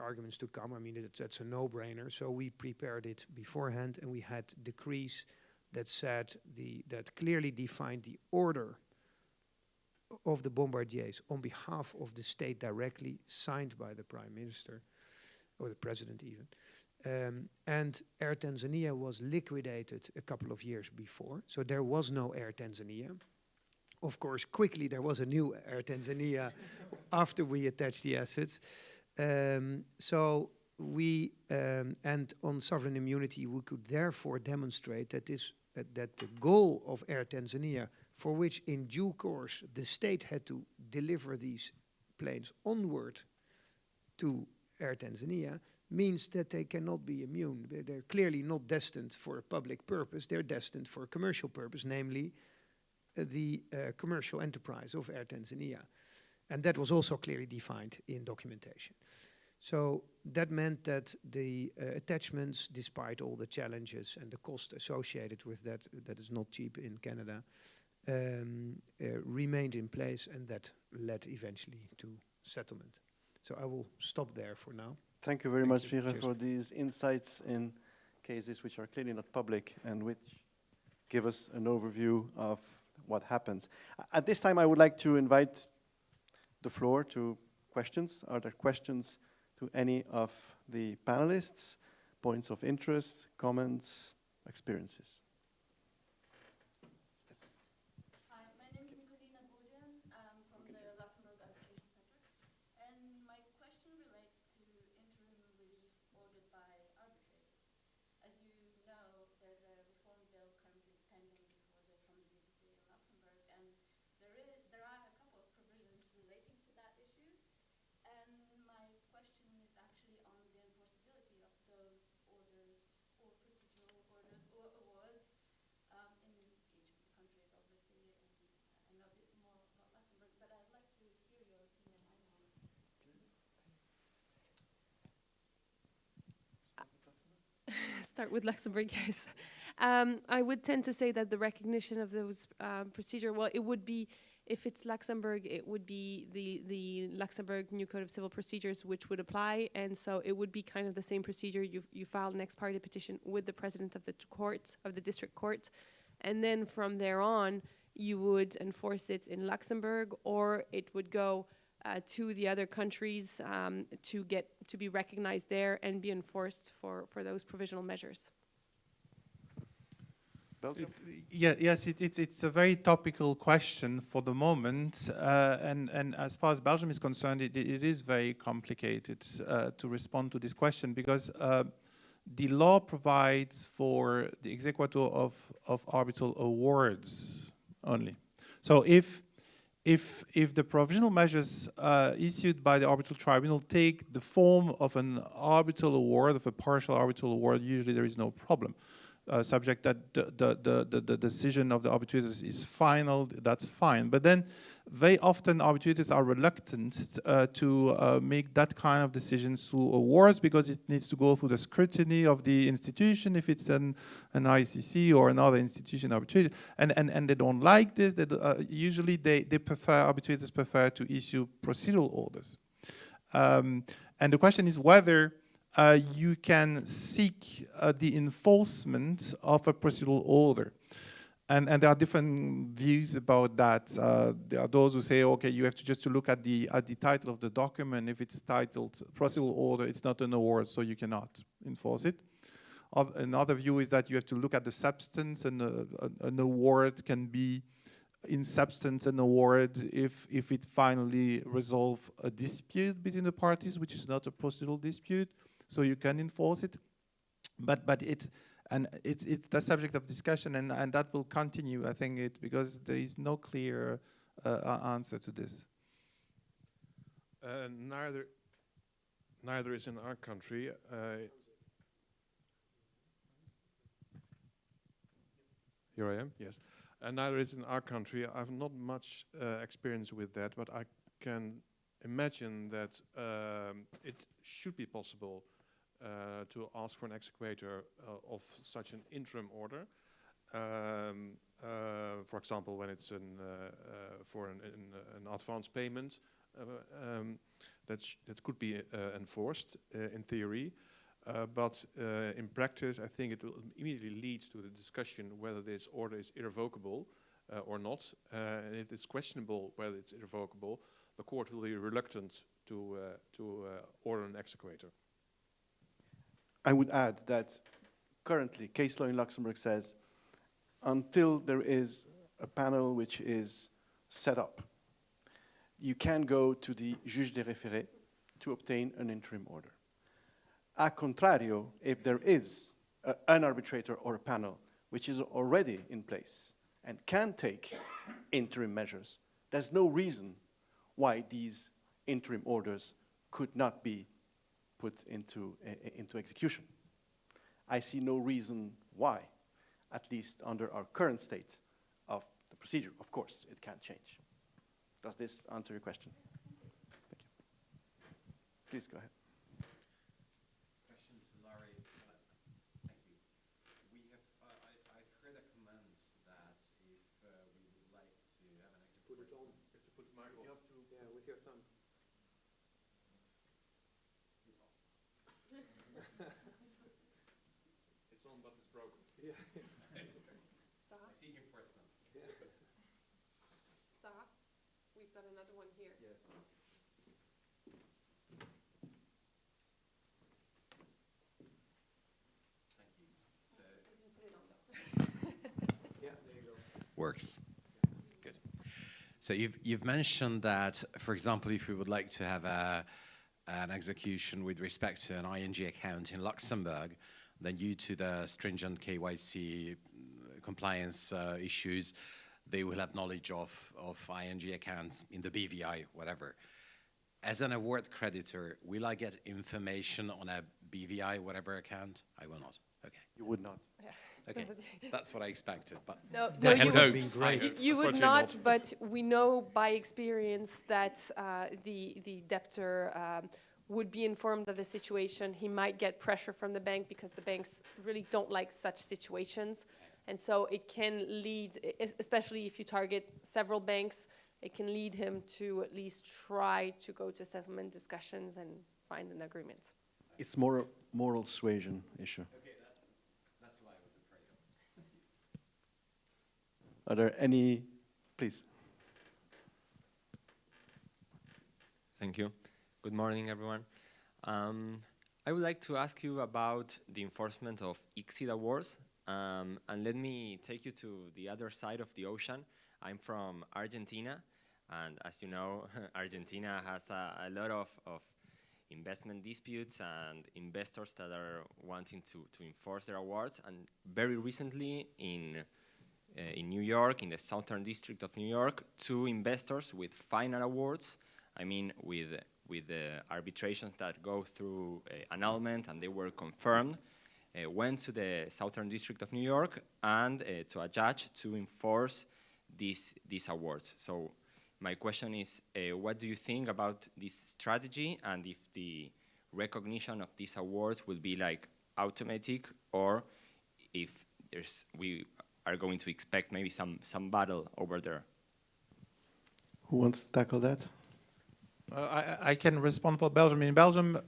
arguments to come. I mean, that's a no-brainer. So we prepared it beforehand, and we had decrees that said that clearly defined the order of the Bombardiers on behalf of the state directly, signed by the Prime Minister. or the president even. And Air Tanzania was liquidated a couple of years before, so there was no Air Tanzania. Of course, quickly there was a new Air Tanzania after we attached the assets. So we, and on sovereign immunity, we could therefore demonstrate that that the goal of Air Tanzania, for which in due course the state had to deliver these planes onward to Air Tanzania, means that they cannot be immune. They're clearly not destined for a public purpose. They're destined for a commercial purpose, namely the commercial enterprise of Air Tanzania. And that was also clearly defined in documentation. So that meant that the attachments, despite all the challenges and the cost associated with that, that is not cheap in Canada, remained in place, and that led eventually to settlement. So I will stop there for now. Thank you very Thank much, you. Wieger, Cheers. for these insights in cases which are clearly not public and which give us an overview of what happens. At this time, I would like to invite the floor to questions. Are there questions to any of the panelists? Points of interest, comments, experiences? Hi, my name is Nicolina Bourdian. I'm from the Luxembourg Arbitration Center. And my question relates to interim relief ordered by arbitrators. As you know, there's a reform bill currently pending from the BSP in Luxembourg, and there are a couple of provisions relating to that issue. And my question is actually on the enforceability of those orders or procedural orders or awards in each of the countries, obviously. And I know a bit more about Luxembourg, but I'd like to hear your opinion on that. Start with Luxembourg, yes. I would tend to say that the recognition of those procedure, well, it would be, if it's Luxembourg, it would be the Luxembourg New Code of Civil Procedures which would apply, and so it would be kind of the same procedure. You file an ex parte petition with the president of the court, of the district court, and then from there on, you would enforce it in Luxembourg, or it would go to the other countries to be recognized there and be enforced for those provisional measures. Belgium? It's a very topical question for the moment, and as far as Belgium is concerned, it is very complicated to respond to this question, because the law provides for the executor of arbitral awards only. So if the provisional measures issued by the arbitral tribunal take the form of an arbitral award, of a partial arbitral award, usually there is no problem. Subject that the decision of the arbitrators is final, that's fine. But then very often arbitrators are reluctant to make that kind of decisions through awards, because it needs to go through the scrutiny of the institution, if it's an ICC or another institution arbitration, and they don't like this. Usually they prefer, arbitrators prefer to issue procedural orders. And the question is whether you can seek the enforcement of a procedural order. And there are different views about that. There are those who say, okay, you have to just look at the title of the document. If it's titled procedural order, it's not an award, so you cannot enforce it. Another view is that you have to look at the substance, and an award can be in substance an award if it finally resolves a dispute between the parties, which is not a procedural dispute. So you can enforce it, but it's the subject of discussion, and that will continue, I think, because there is no clear answer to this. Neither is in our country. Here I am. Yes, neither is in our country. I have not much experience with that, but I can imagine that it should be possible to ask for an executor of such an interim order. For example, when it's for an advance payment, that could be enforced in theory. But in practice, I think it will immediately lead to the discussion whether this order is irrevocable or not. And if it's questionable whether it's irrevocable, the court will be reluctant to order an executor. I would add that currently case law in Luxembourg says until there is a panel which is set up, you can go to the juge des référés to obtain an interim order. A contrario, if there is an arbitrator or a panel which is already in place and can take interim measures, there's no reason why these interim orders could not be put into execution. I see no reason why, at least under our current state of the procedure. Of course, it can change. Does this answer your question? Thank you. Please go ahead. Question to Larry. Thank you. We have, I've heard a comment that if we would like to have an active Put it on. You have to put the microphone. You have to, yeah, with your thumb. It's on, but it's broken. Yeah. I seek enforcement. Sarah, we've got another one here. Yes. Thank you. So You can put it on though. Yeah, there you go. works. Good. So you've mentioned that, for example, if we would like to have an execution with respect to an ING account in Luxembourg, then due to the stringent KYC compliance issues, they will have knowledge of ING accounts in the BVI, whatever. As an award creditor, will I get information on a BVI, whatever account? I will not. Okay. You would not. Okay. That's what I expected, but No, I you had would, hopes. you would Unfortunately not, not. but we know by experience that the debtor would be informed of the situation. He might get pressure from the bank because the banks really don't like such situations. And so it can lead, especially if you target several banks, it can lead him to at least try to go to settlement discussions and find an agreement. It's more a moral suasion issue. Okay, that's what I was afraid of. Are there any, please? Thank you. Good morning, everyone. I would like to ask you about the enforcement of exit awards. And let me take you to the other side of the ocean. I'm from Argentina. And as you know, Argentina has a lot of investment disputes and investors that are wanting to enforce their awards. And very recently in New York, in the Southern District of New York, 2 investors with final awards, I mean with the arbitrations that go through annulment and they were confirmed, went to the Southern District of New York and to a judge to enforce these awards. So my question is, what do you think about this strategy, and if the recognition of these awards will be like automatic, or if we are going to expect maybe some battle over there? Who wants to tackle that? I can respond for Belgium. In Belgium,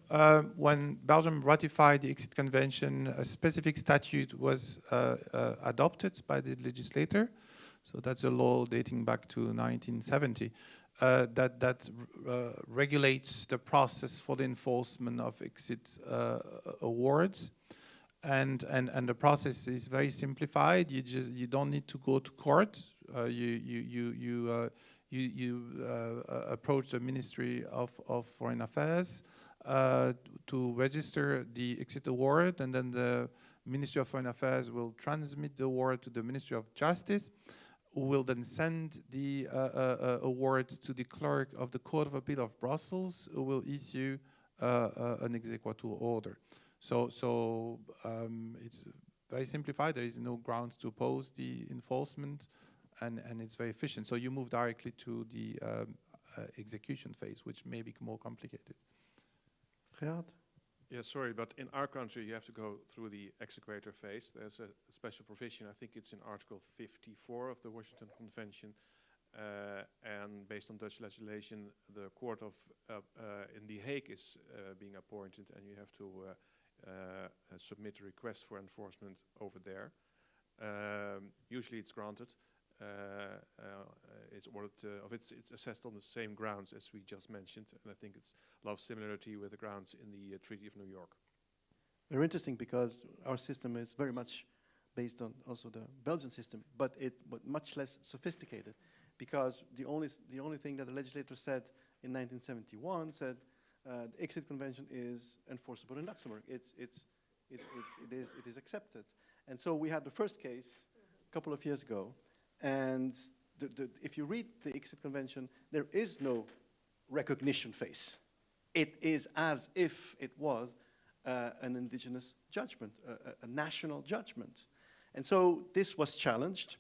when Belgium ratified the Exit Convention, a specific statute was adopted by the legislator. So that's a law dating back to 1970 that regulates the process for the enforcement of exit awards. And the process is very simplified. You don't need to go to court. You approach the Ministry of Foreign Affairs to register the exit award, and then the Ministry of Foreign Affairs will transmit the award to the Ministry of Justice, who will then send the award to the clerk of the Court of Appeal of Brussels, who will issue an executor order. So it's very simplified. There is no grounds to oppose the enforcement, and it's very efficient. So you move directly to the execution phase, which may be more complicated. Gerard? Yeah, sorry, but in our country you have to go through the executor phase. There's a special provision, I think it's in Article 54 of the Washington Convention, and based on Dutch legislation, the court of in The Hague is being appointed, and you have to submit a request for enforcement over there. Usually it's granted. It's ordered it's assessed on the same grounds as we just mentioned, and I think it's a lot of similarity with the grounds in the Treaty of New York. Very interesting, because our system is very much based on also the Belgian system, but much less sophisticated, because the only thing that the legislator said in 1971 said the exit convention is enforceable in Luxembourg. It is accepted, and so we had the first case a couple of years ago, and if you read the exit convention, there is no recognition phase. It is as if it was an indigenous judgment, a national judgment. And so this was challenged,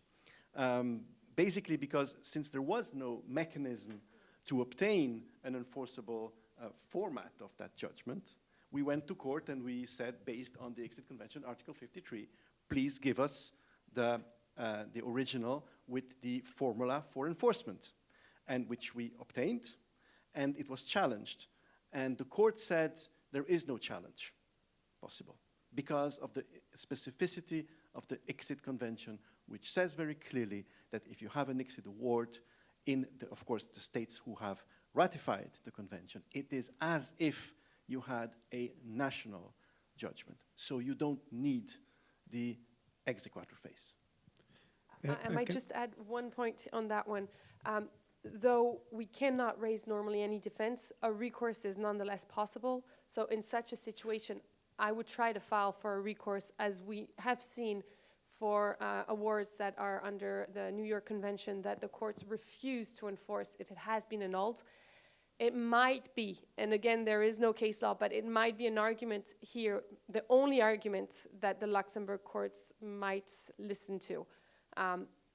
basically because since there was no mechanism to obtain an enforceable format of that judgment, we went to court and we said, based on the Exit Convention, Article 53, please give us the original with the formula for enforcement, and which we obtained, and it was challenged. And the court said there is no challenge possible because of the specificity of the Exit Convention, which says very clearly that if you have an exit award in, of course, the states who have ratified the convention, it is as if you had a national judgment. So you don't need the exequatur phase. I might just add one point on that one. Though we cannot raise normally any defense, a recourse is nonetheless possible. So in such a situation, I would try to file for a recourse, as we have seen for awards that are under the New York Convention that the courts refuse to enforce if it has been annulled. It might be, and again, there is no case law, but it might be an argument here, the only argument that the Luxembourg courts might listen to.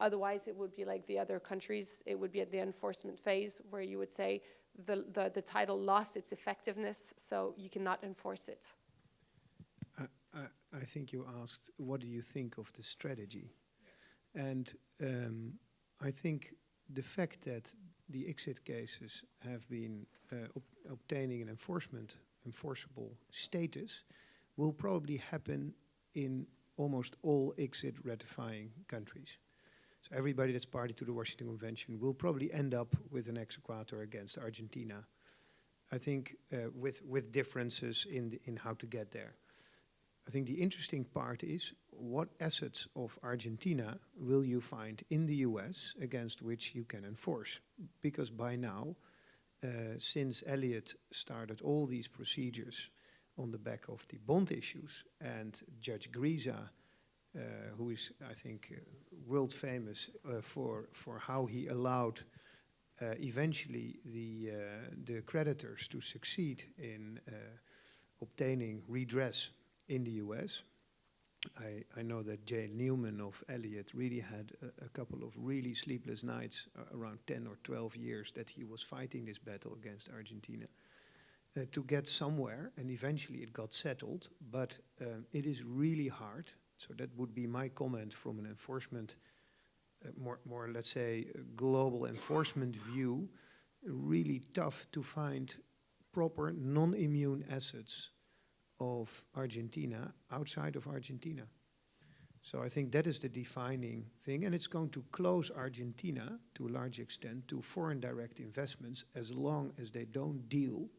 Otherwise, it would be like the other countries. It would be at the enforcement phase where you would say the title lost its effectiveness, so you cannot enforce it. I think you asked, what do you think of the strategy? And I think the fact that the exit cases have been obtaining an enforceable status will probably happen in almost all exit ratifying countries. So everybody that's party to the Washington Convention will probably end up with an exequatur against Argentina. I think with differences in how to get there. I think the interesting part is what assets of Argentina will you find in the US against which you can enforce? Because by now, since Elliott started all these procedures on the back of the bond issues, and Judge Grisa, who is, I think, world famous for how he allowed eventually the creditors to succeed in obtaining redress in the US. I know that Jay Newman of Elliott really had a couple of really sleepless nights, around 10 or 12 years that he was fighting this battle against Argentina to get somewhere, and eventually it got settled, but it is really hard. So that would be my comment from an enforcement, more let's say, global enforcement view, really tough to find proper non-immune assets of Argentina outside of Argentina. So I think that is the defining thing, and it's going to close Argentina to a large extent to foreign direct investments as long as they don't deal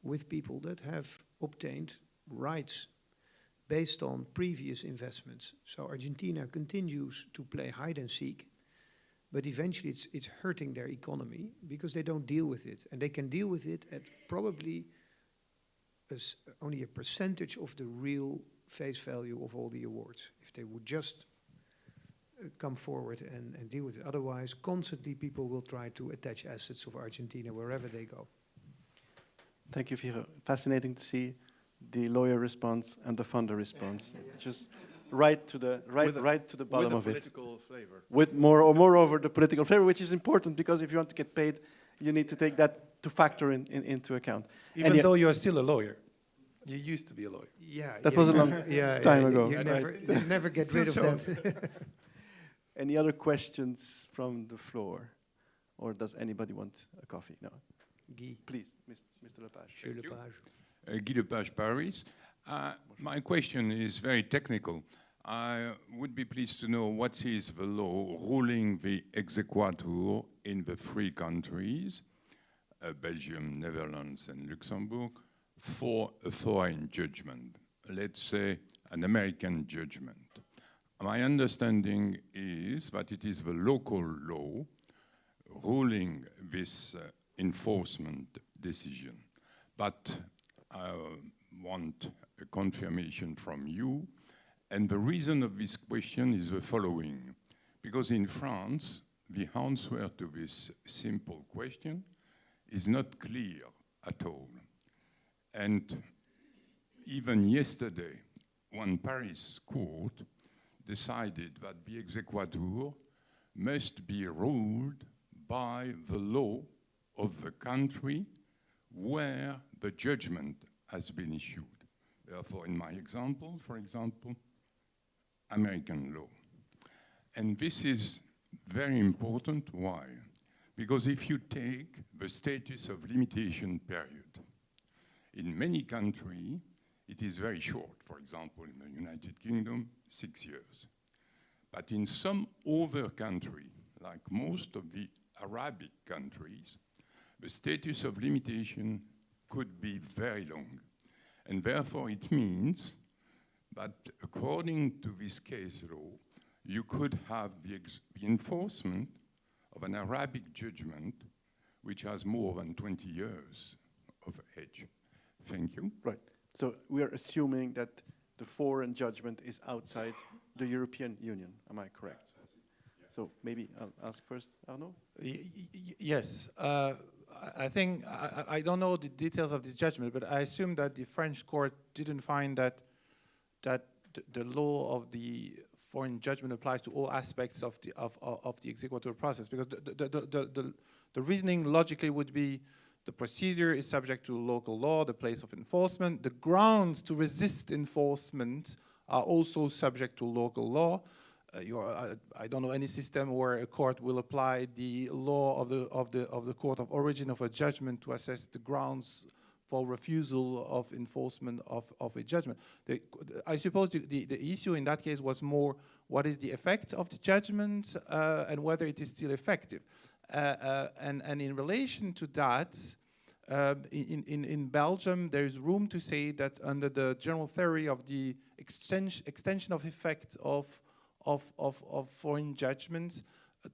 with people that have obtained rights based on previous investments. So Argentina continues to play hide and seek, but eventually it's hurting their economy because they don't deal with it, and they can deal with it at probably only a percentage of the real face value of all the awards, if they would just come forward and deal with it. Otherwise, constantly people will try to attach assets of Argentina wherever they go. Thank you, Wieger. Fascinating to see the lawyer response and the funder response. Just right to the bottom of it. With the political flavor. With moreover the political flavor, which is important because if you want to get paid, you need to take that to factor into account. Even though you're still a lawyer. You used to be a lawyer. Yeah, that was a long time ago. You never get rid of that. Any other questions from the floor? Or does anybody want a coffee? No. Guy. Please, Mr. Lepage. Monsieur Lepage. Guy Lepage, Paris. My question is very technical. I would be pleased to know what is the law ruling the exequatur in the three countries, Belgium, Netherlands, and Luxembourg, for a foreign judgment. let's say, an American judgment. My understanding is that it is the local law ruling this enforcement decision. But I want a confirmation from you. And the reason of this question is the following. Because in France, the answer to this simple question is not clear at all. And even yesterday, one Paris court decided that the exequatur must be ruled by the law of the country where the judgment has been issued. Therefore, in my example, for example, American law. And this is very important. Why? Because if you take the status of limitation period, in many countries, it is very short. For example, in the United Kingdom, 6 years. But in some other countries, like most of the Arabic countries, the status of limitation could be very long. And therefore, it means that according to this case law, you could have the enforcement of an Arabic judgment which has more than 20 years of age. Thank you. Right. So we are assuming that the foreign judgment is outside the European Union. Am I correct? So maybe I'll ask first, Arnaud? Yes. I think, I don't know the details of this judgment, but I assume that the French court didn't find that the law of the foreign judgment applies to all aspects of the executor process, because the reasoning logically would be the procedure is subject to local law, the place of enforcement. The grounds to resist enforcement are also subject to local law. I don't know any system where a court will apply the law of the court of origin of a judgment to assess the grounds for refusal of enforcement of a judgment. I suppose the issue in that case was more what is the effect of the judgment and whether it is still effective. And in relation to that, in Belgium, there is room to say that under the general theory of the extension of effect of foreign judgments,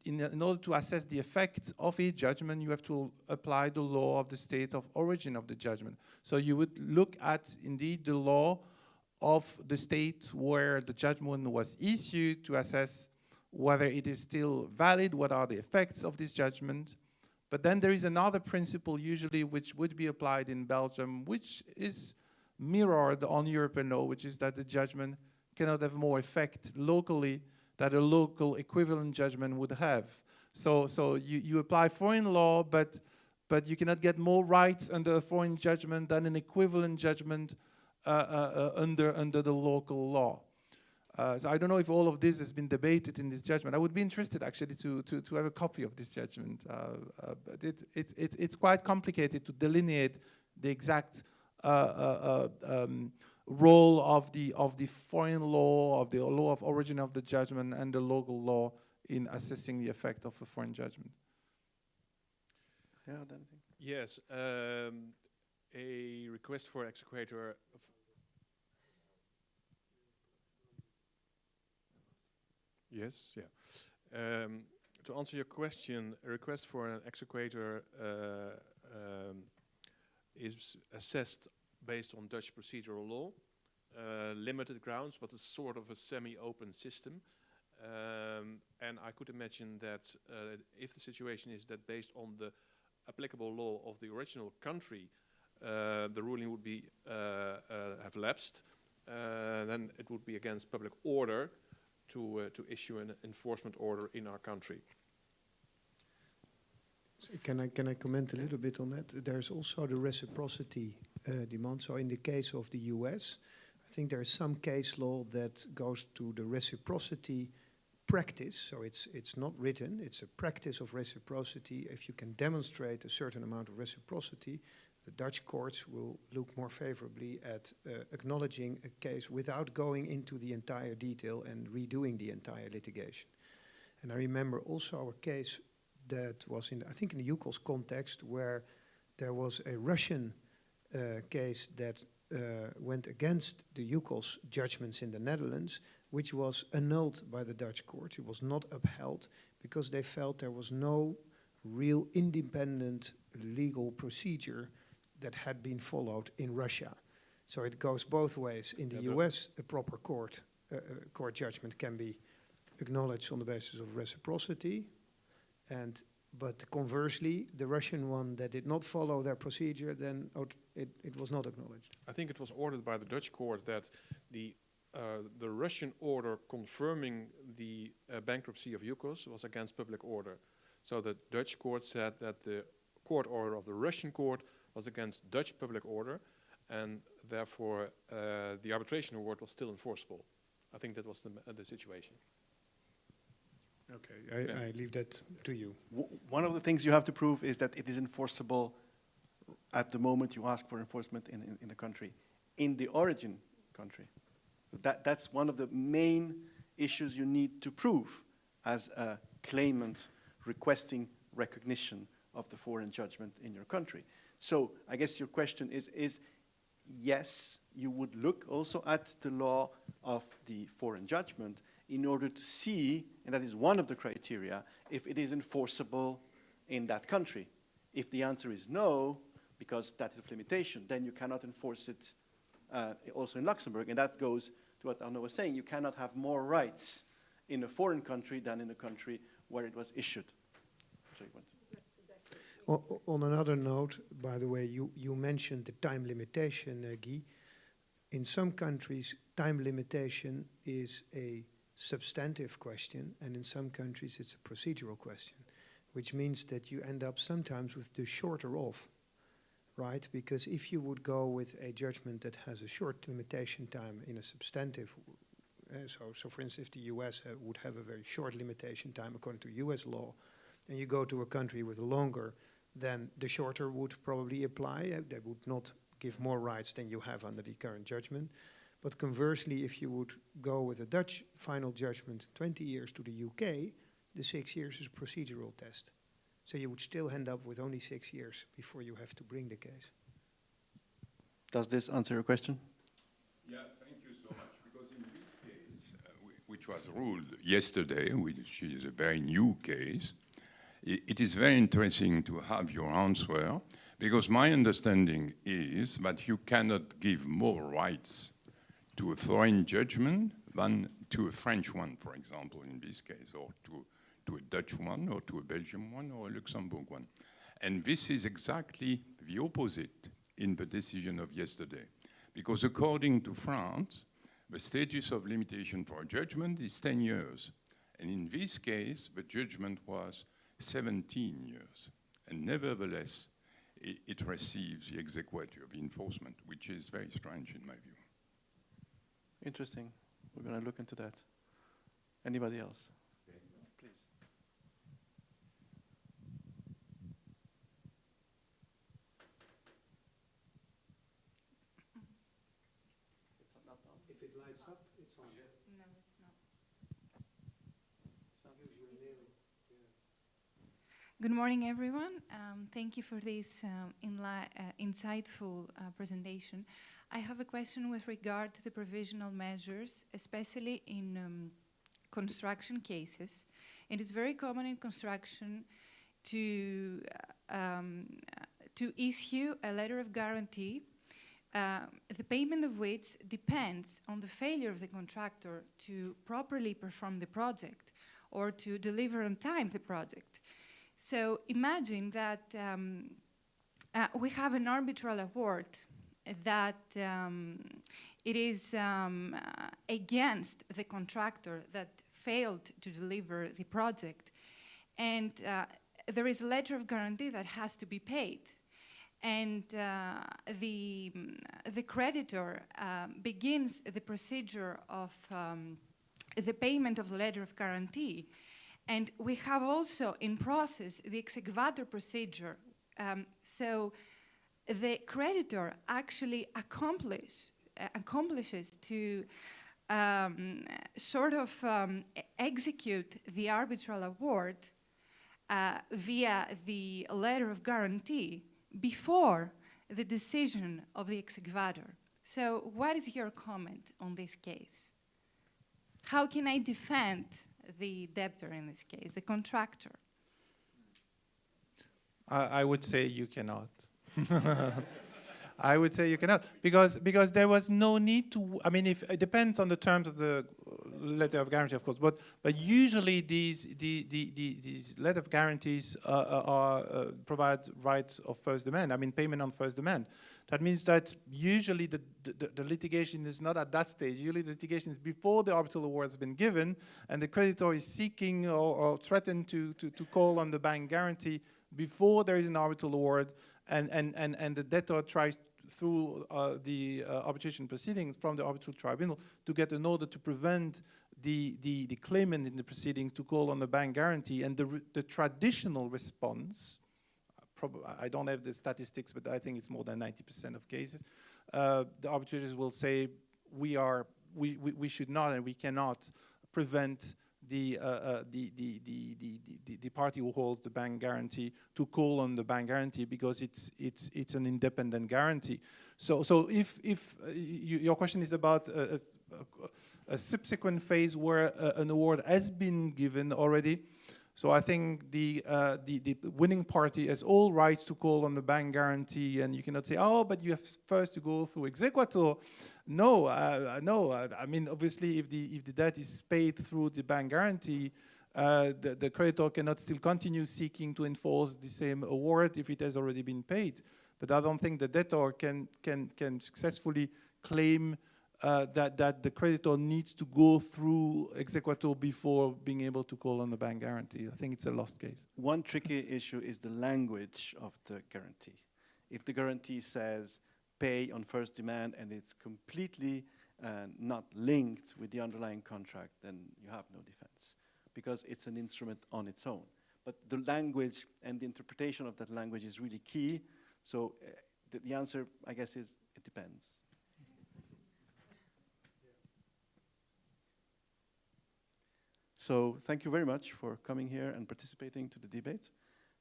in order to assess the effect of a judgment, you have to apply the law of the state of origin of the judgment. So you would look at, indeed, the law of the state where the judgment was issued to assess whether it is still valid, what are the effects of this judgment. But then there is another principle usually which would be applied in Belgium, which is mirrored on European law, which is that the judgment cannot have more effect locally that a local equivalent judgment would have. So you apply foreign law, but you cannot get more rights under a foreign judgment than an equivalent judgment under the local law. So I don't know if all of this has been debated in this judgment. I would be interested actually to have a copy of this judgment. But it's quite complicated to delineate the exact role of the foreign law, of the law of origin of the judgment, and the local law in assessing the effect of a foreign judgment. Yeah, Yes, a request for exequator. Yes, yeah. To answer your question, a request for an exequator is assessed based on Dutch procedural law, limited grounds, but it's sort of a semi-open system. And I could imagine that if the situation is that based on the applicable law of the original country, the ruling would be have lapsed, then it would be against public order to issue an enforcement order in our country. Can I comment a little bit on that? There's also the reciprocity demand. So in the case of the US, I think there's some case law that goes to the reciprocity practice. So it's not written, it's a practice of reciprocity. If you can demonstrate a certain amount of reciprocity, the Dutch courts will look more favorably at acknowledging a case without going into the entire detail and redoing the entire litigation. And I remember also our case that was in, I think in the UCOS context, where there was a Russian case that went against the UCOS judgments in the Netherlands, which was annulled by the Dutch court. It was not upheld because they felt there was no real independent legal procedure that had been followed in Russia. So it goes both ways. In the US, a proper court judgment can be acknowledged on the basis of reciprocity, but conversely, the Russian one that did not follow their procedure, then it was not acknowledged. I think it was ordered by the Dutch court that the Russian order confirming the bankruptcy of UCOS was against public order. So the Dutch court said that the court order of the Russian court was against Dutch public order, and therefore the arbitration award was still enforceable. I think that was the situation. Okay, I leave that to you. One of the things you have to prove is that it is enforceable at the moment you ask for enforcement in the country, in the origin country. That's one of the main issues you need to prove as a claimant requesting recognition of the foreign judgment in your country. So I guess your question is yes, you would look also at the law of the foreign judgment in order to see, and that is one of the criteria, if it is enforceable in that country. If the answer is no, because statute of limitation, then you cannot enforce it also in Luxembourg. And that goes to what Arnaud was saying. You cannot have more rights in a foreign country than in a country where it was issued. On another note, by the way, you mentioned the time limitation, Guy. In some countries, time limitation is a substantive question, and in some countries it's a procedural question, which means that you end up sometimes with the shorter of, right? Because if you would go with a judgment that has a short limitation time in a substantive, so for instance, if the US would have a very short limitation time according to US law, and you go to a country with a longer, then the shorter would probably apply. They would not give more rights than you have under the current judgment. But conversely, if you would go with a Dutch final judgment 20 years to the UK, the 6 years is a procedural test. So you would still end up with only 6 years before you have to bring the case. Does this answer your question? Yeah, thank you so much. Because in this case, which was ruled yesterday, which is a very new case, it is very interesting to have your answer, because my understanding is that you cannot give more rights to a foreign judgment than to a French one, for example, in this case, or to a Dutch one, or to a Belgian one, or a Luxembourg one. And this is exactly the opposite in the decision of yesterday. Because according to France, the status of limitation for a judgment is 10 years. And in this case, the judgment was 17 years. And nevertheless, it receives the executor, the enforcement, which is very strange in my view. Interesting. We're going to look into that. Anybody else? Please. It's not on. If it lights up, it's on. No, it's not. It's not usually. Good morning, everyone. Thank you for this insightful presentation. I have a question with regard to the provisional measures, especially in construction cases. It is very common in construction to issue a letter of guarantee, the payment of which depends on the failure of the contractor to properly perform the project or to deliver on time the project. So imagine that we have an arbitral award that it is against the contractor that failed to deliver the project, and there is a letter of guarantee that has to be paid, and the creditor begins the procedure of the payment of the letter of guarantee. And we have also in process the executor procedure. So the creditor actually accomplishes to execute the arbitral award via the letter of guarantee before the decision of the executor. So what is your comment on this case? How can I defend the debtor in this case, the contractor? I would say you cannot. I would say you cannot, because there was no need to. I mean, if it depends on the terms of the letter of guarantee, of course. But usually these letter of guarantees provide rights of first demand. I mean, payment on first demand. That means that usually the litigation is not at that stage. Usually the litigation is before the arbitral award has been given, and the creditor is seeking or threatened to call on the bank guarantee before there is an arbitral award, and the debtor tries through the arbitration proceedings from the arbitral tribunal to get an order to prevent the claimant in the proceedings to call on the bank guarantee. And the traditional response, I don't have the statistics, but I think it's more than 90% of cases, the arbitrators will say we should not and we cannot prevent the party who holds the bank guarantee to call on the bank guarantee, because it's an independent guarantee. So if your question is about a subsequent phase where an award has been given already, so I think the winning party has all rights to call on the bank guarantee, and you cannot say, oh, but you have first to go through Executor. No, no. I mean, obviously, if the debt is paid through the bank guarantee, the creditor cannot still continue seeking to enforce the same award if it has already been paid. But I don't think the debtor can successfully claim that the creditor needs to go through Executor before being able to call on the bank guarantee. I think it's a lost case. One tricky issue is the language of the guarantee. If the guarantee says pay on first demand and it's completely not linked with the underlying contract, then you have no defense, because it's an instrument on its own. But the language and the interpretation of that language is really key. So the answer, I guess, is it depends. So thank you very much for coming here and participating to the debate.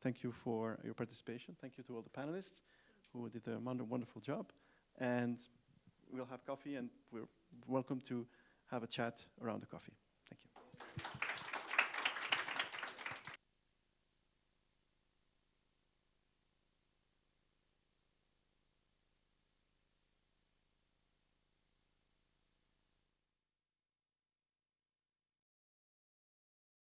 Thank you for your participation. Thank you to all the panelists who did a wonderful job. And we'll have coffee, and we're welcome to have a chat around the coffee.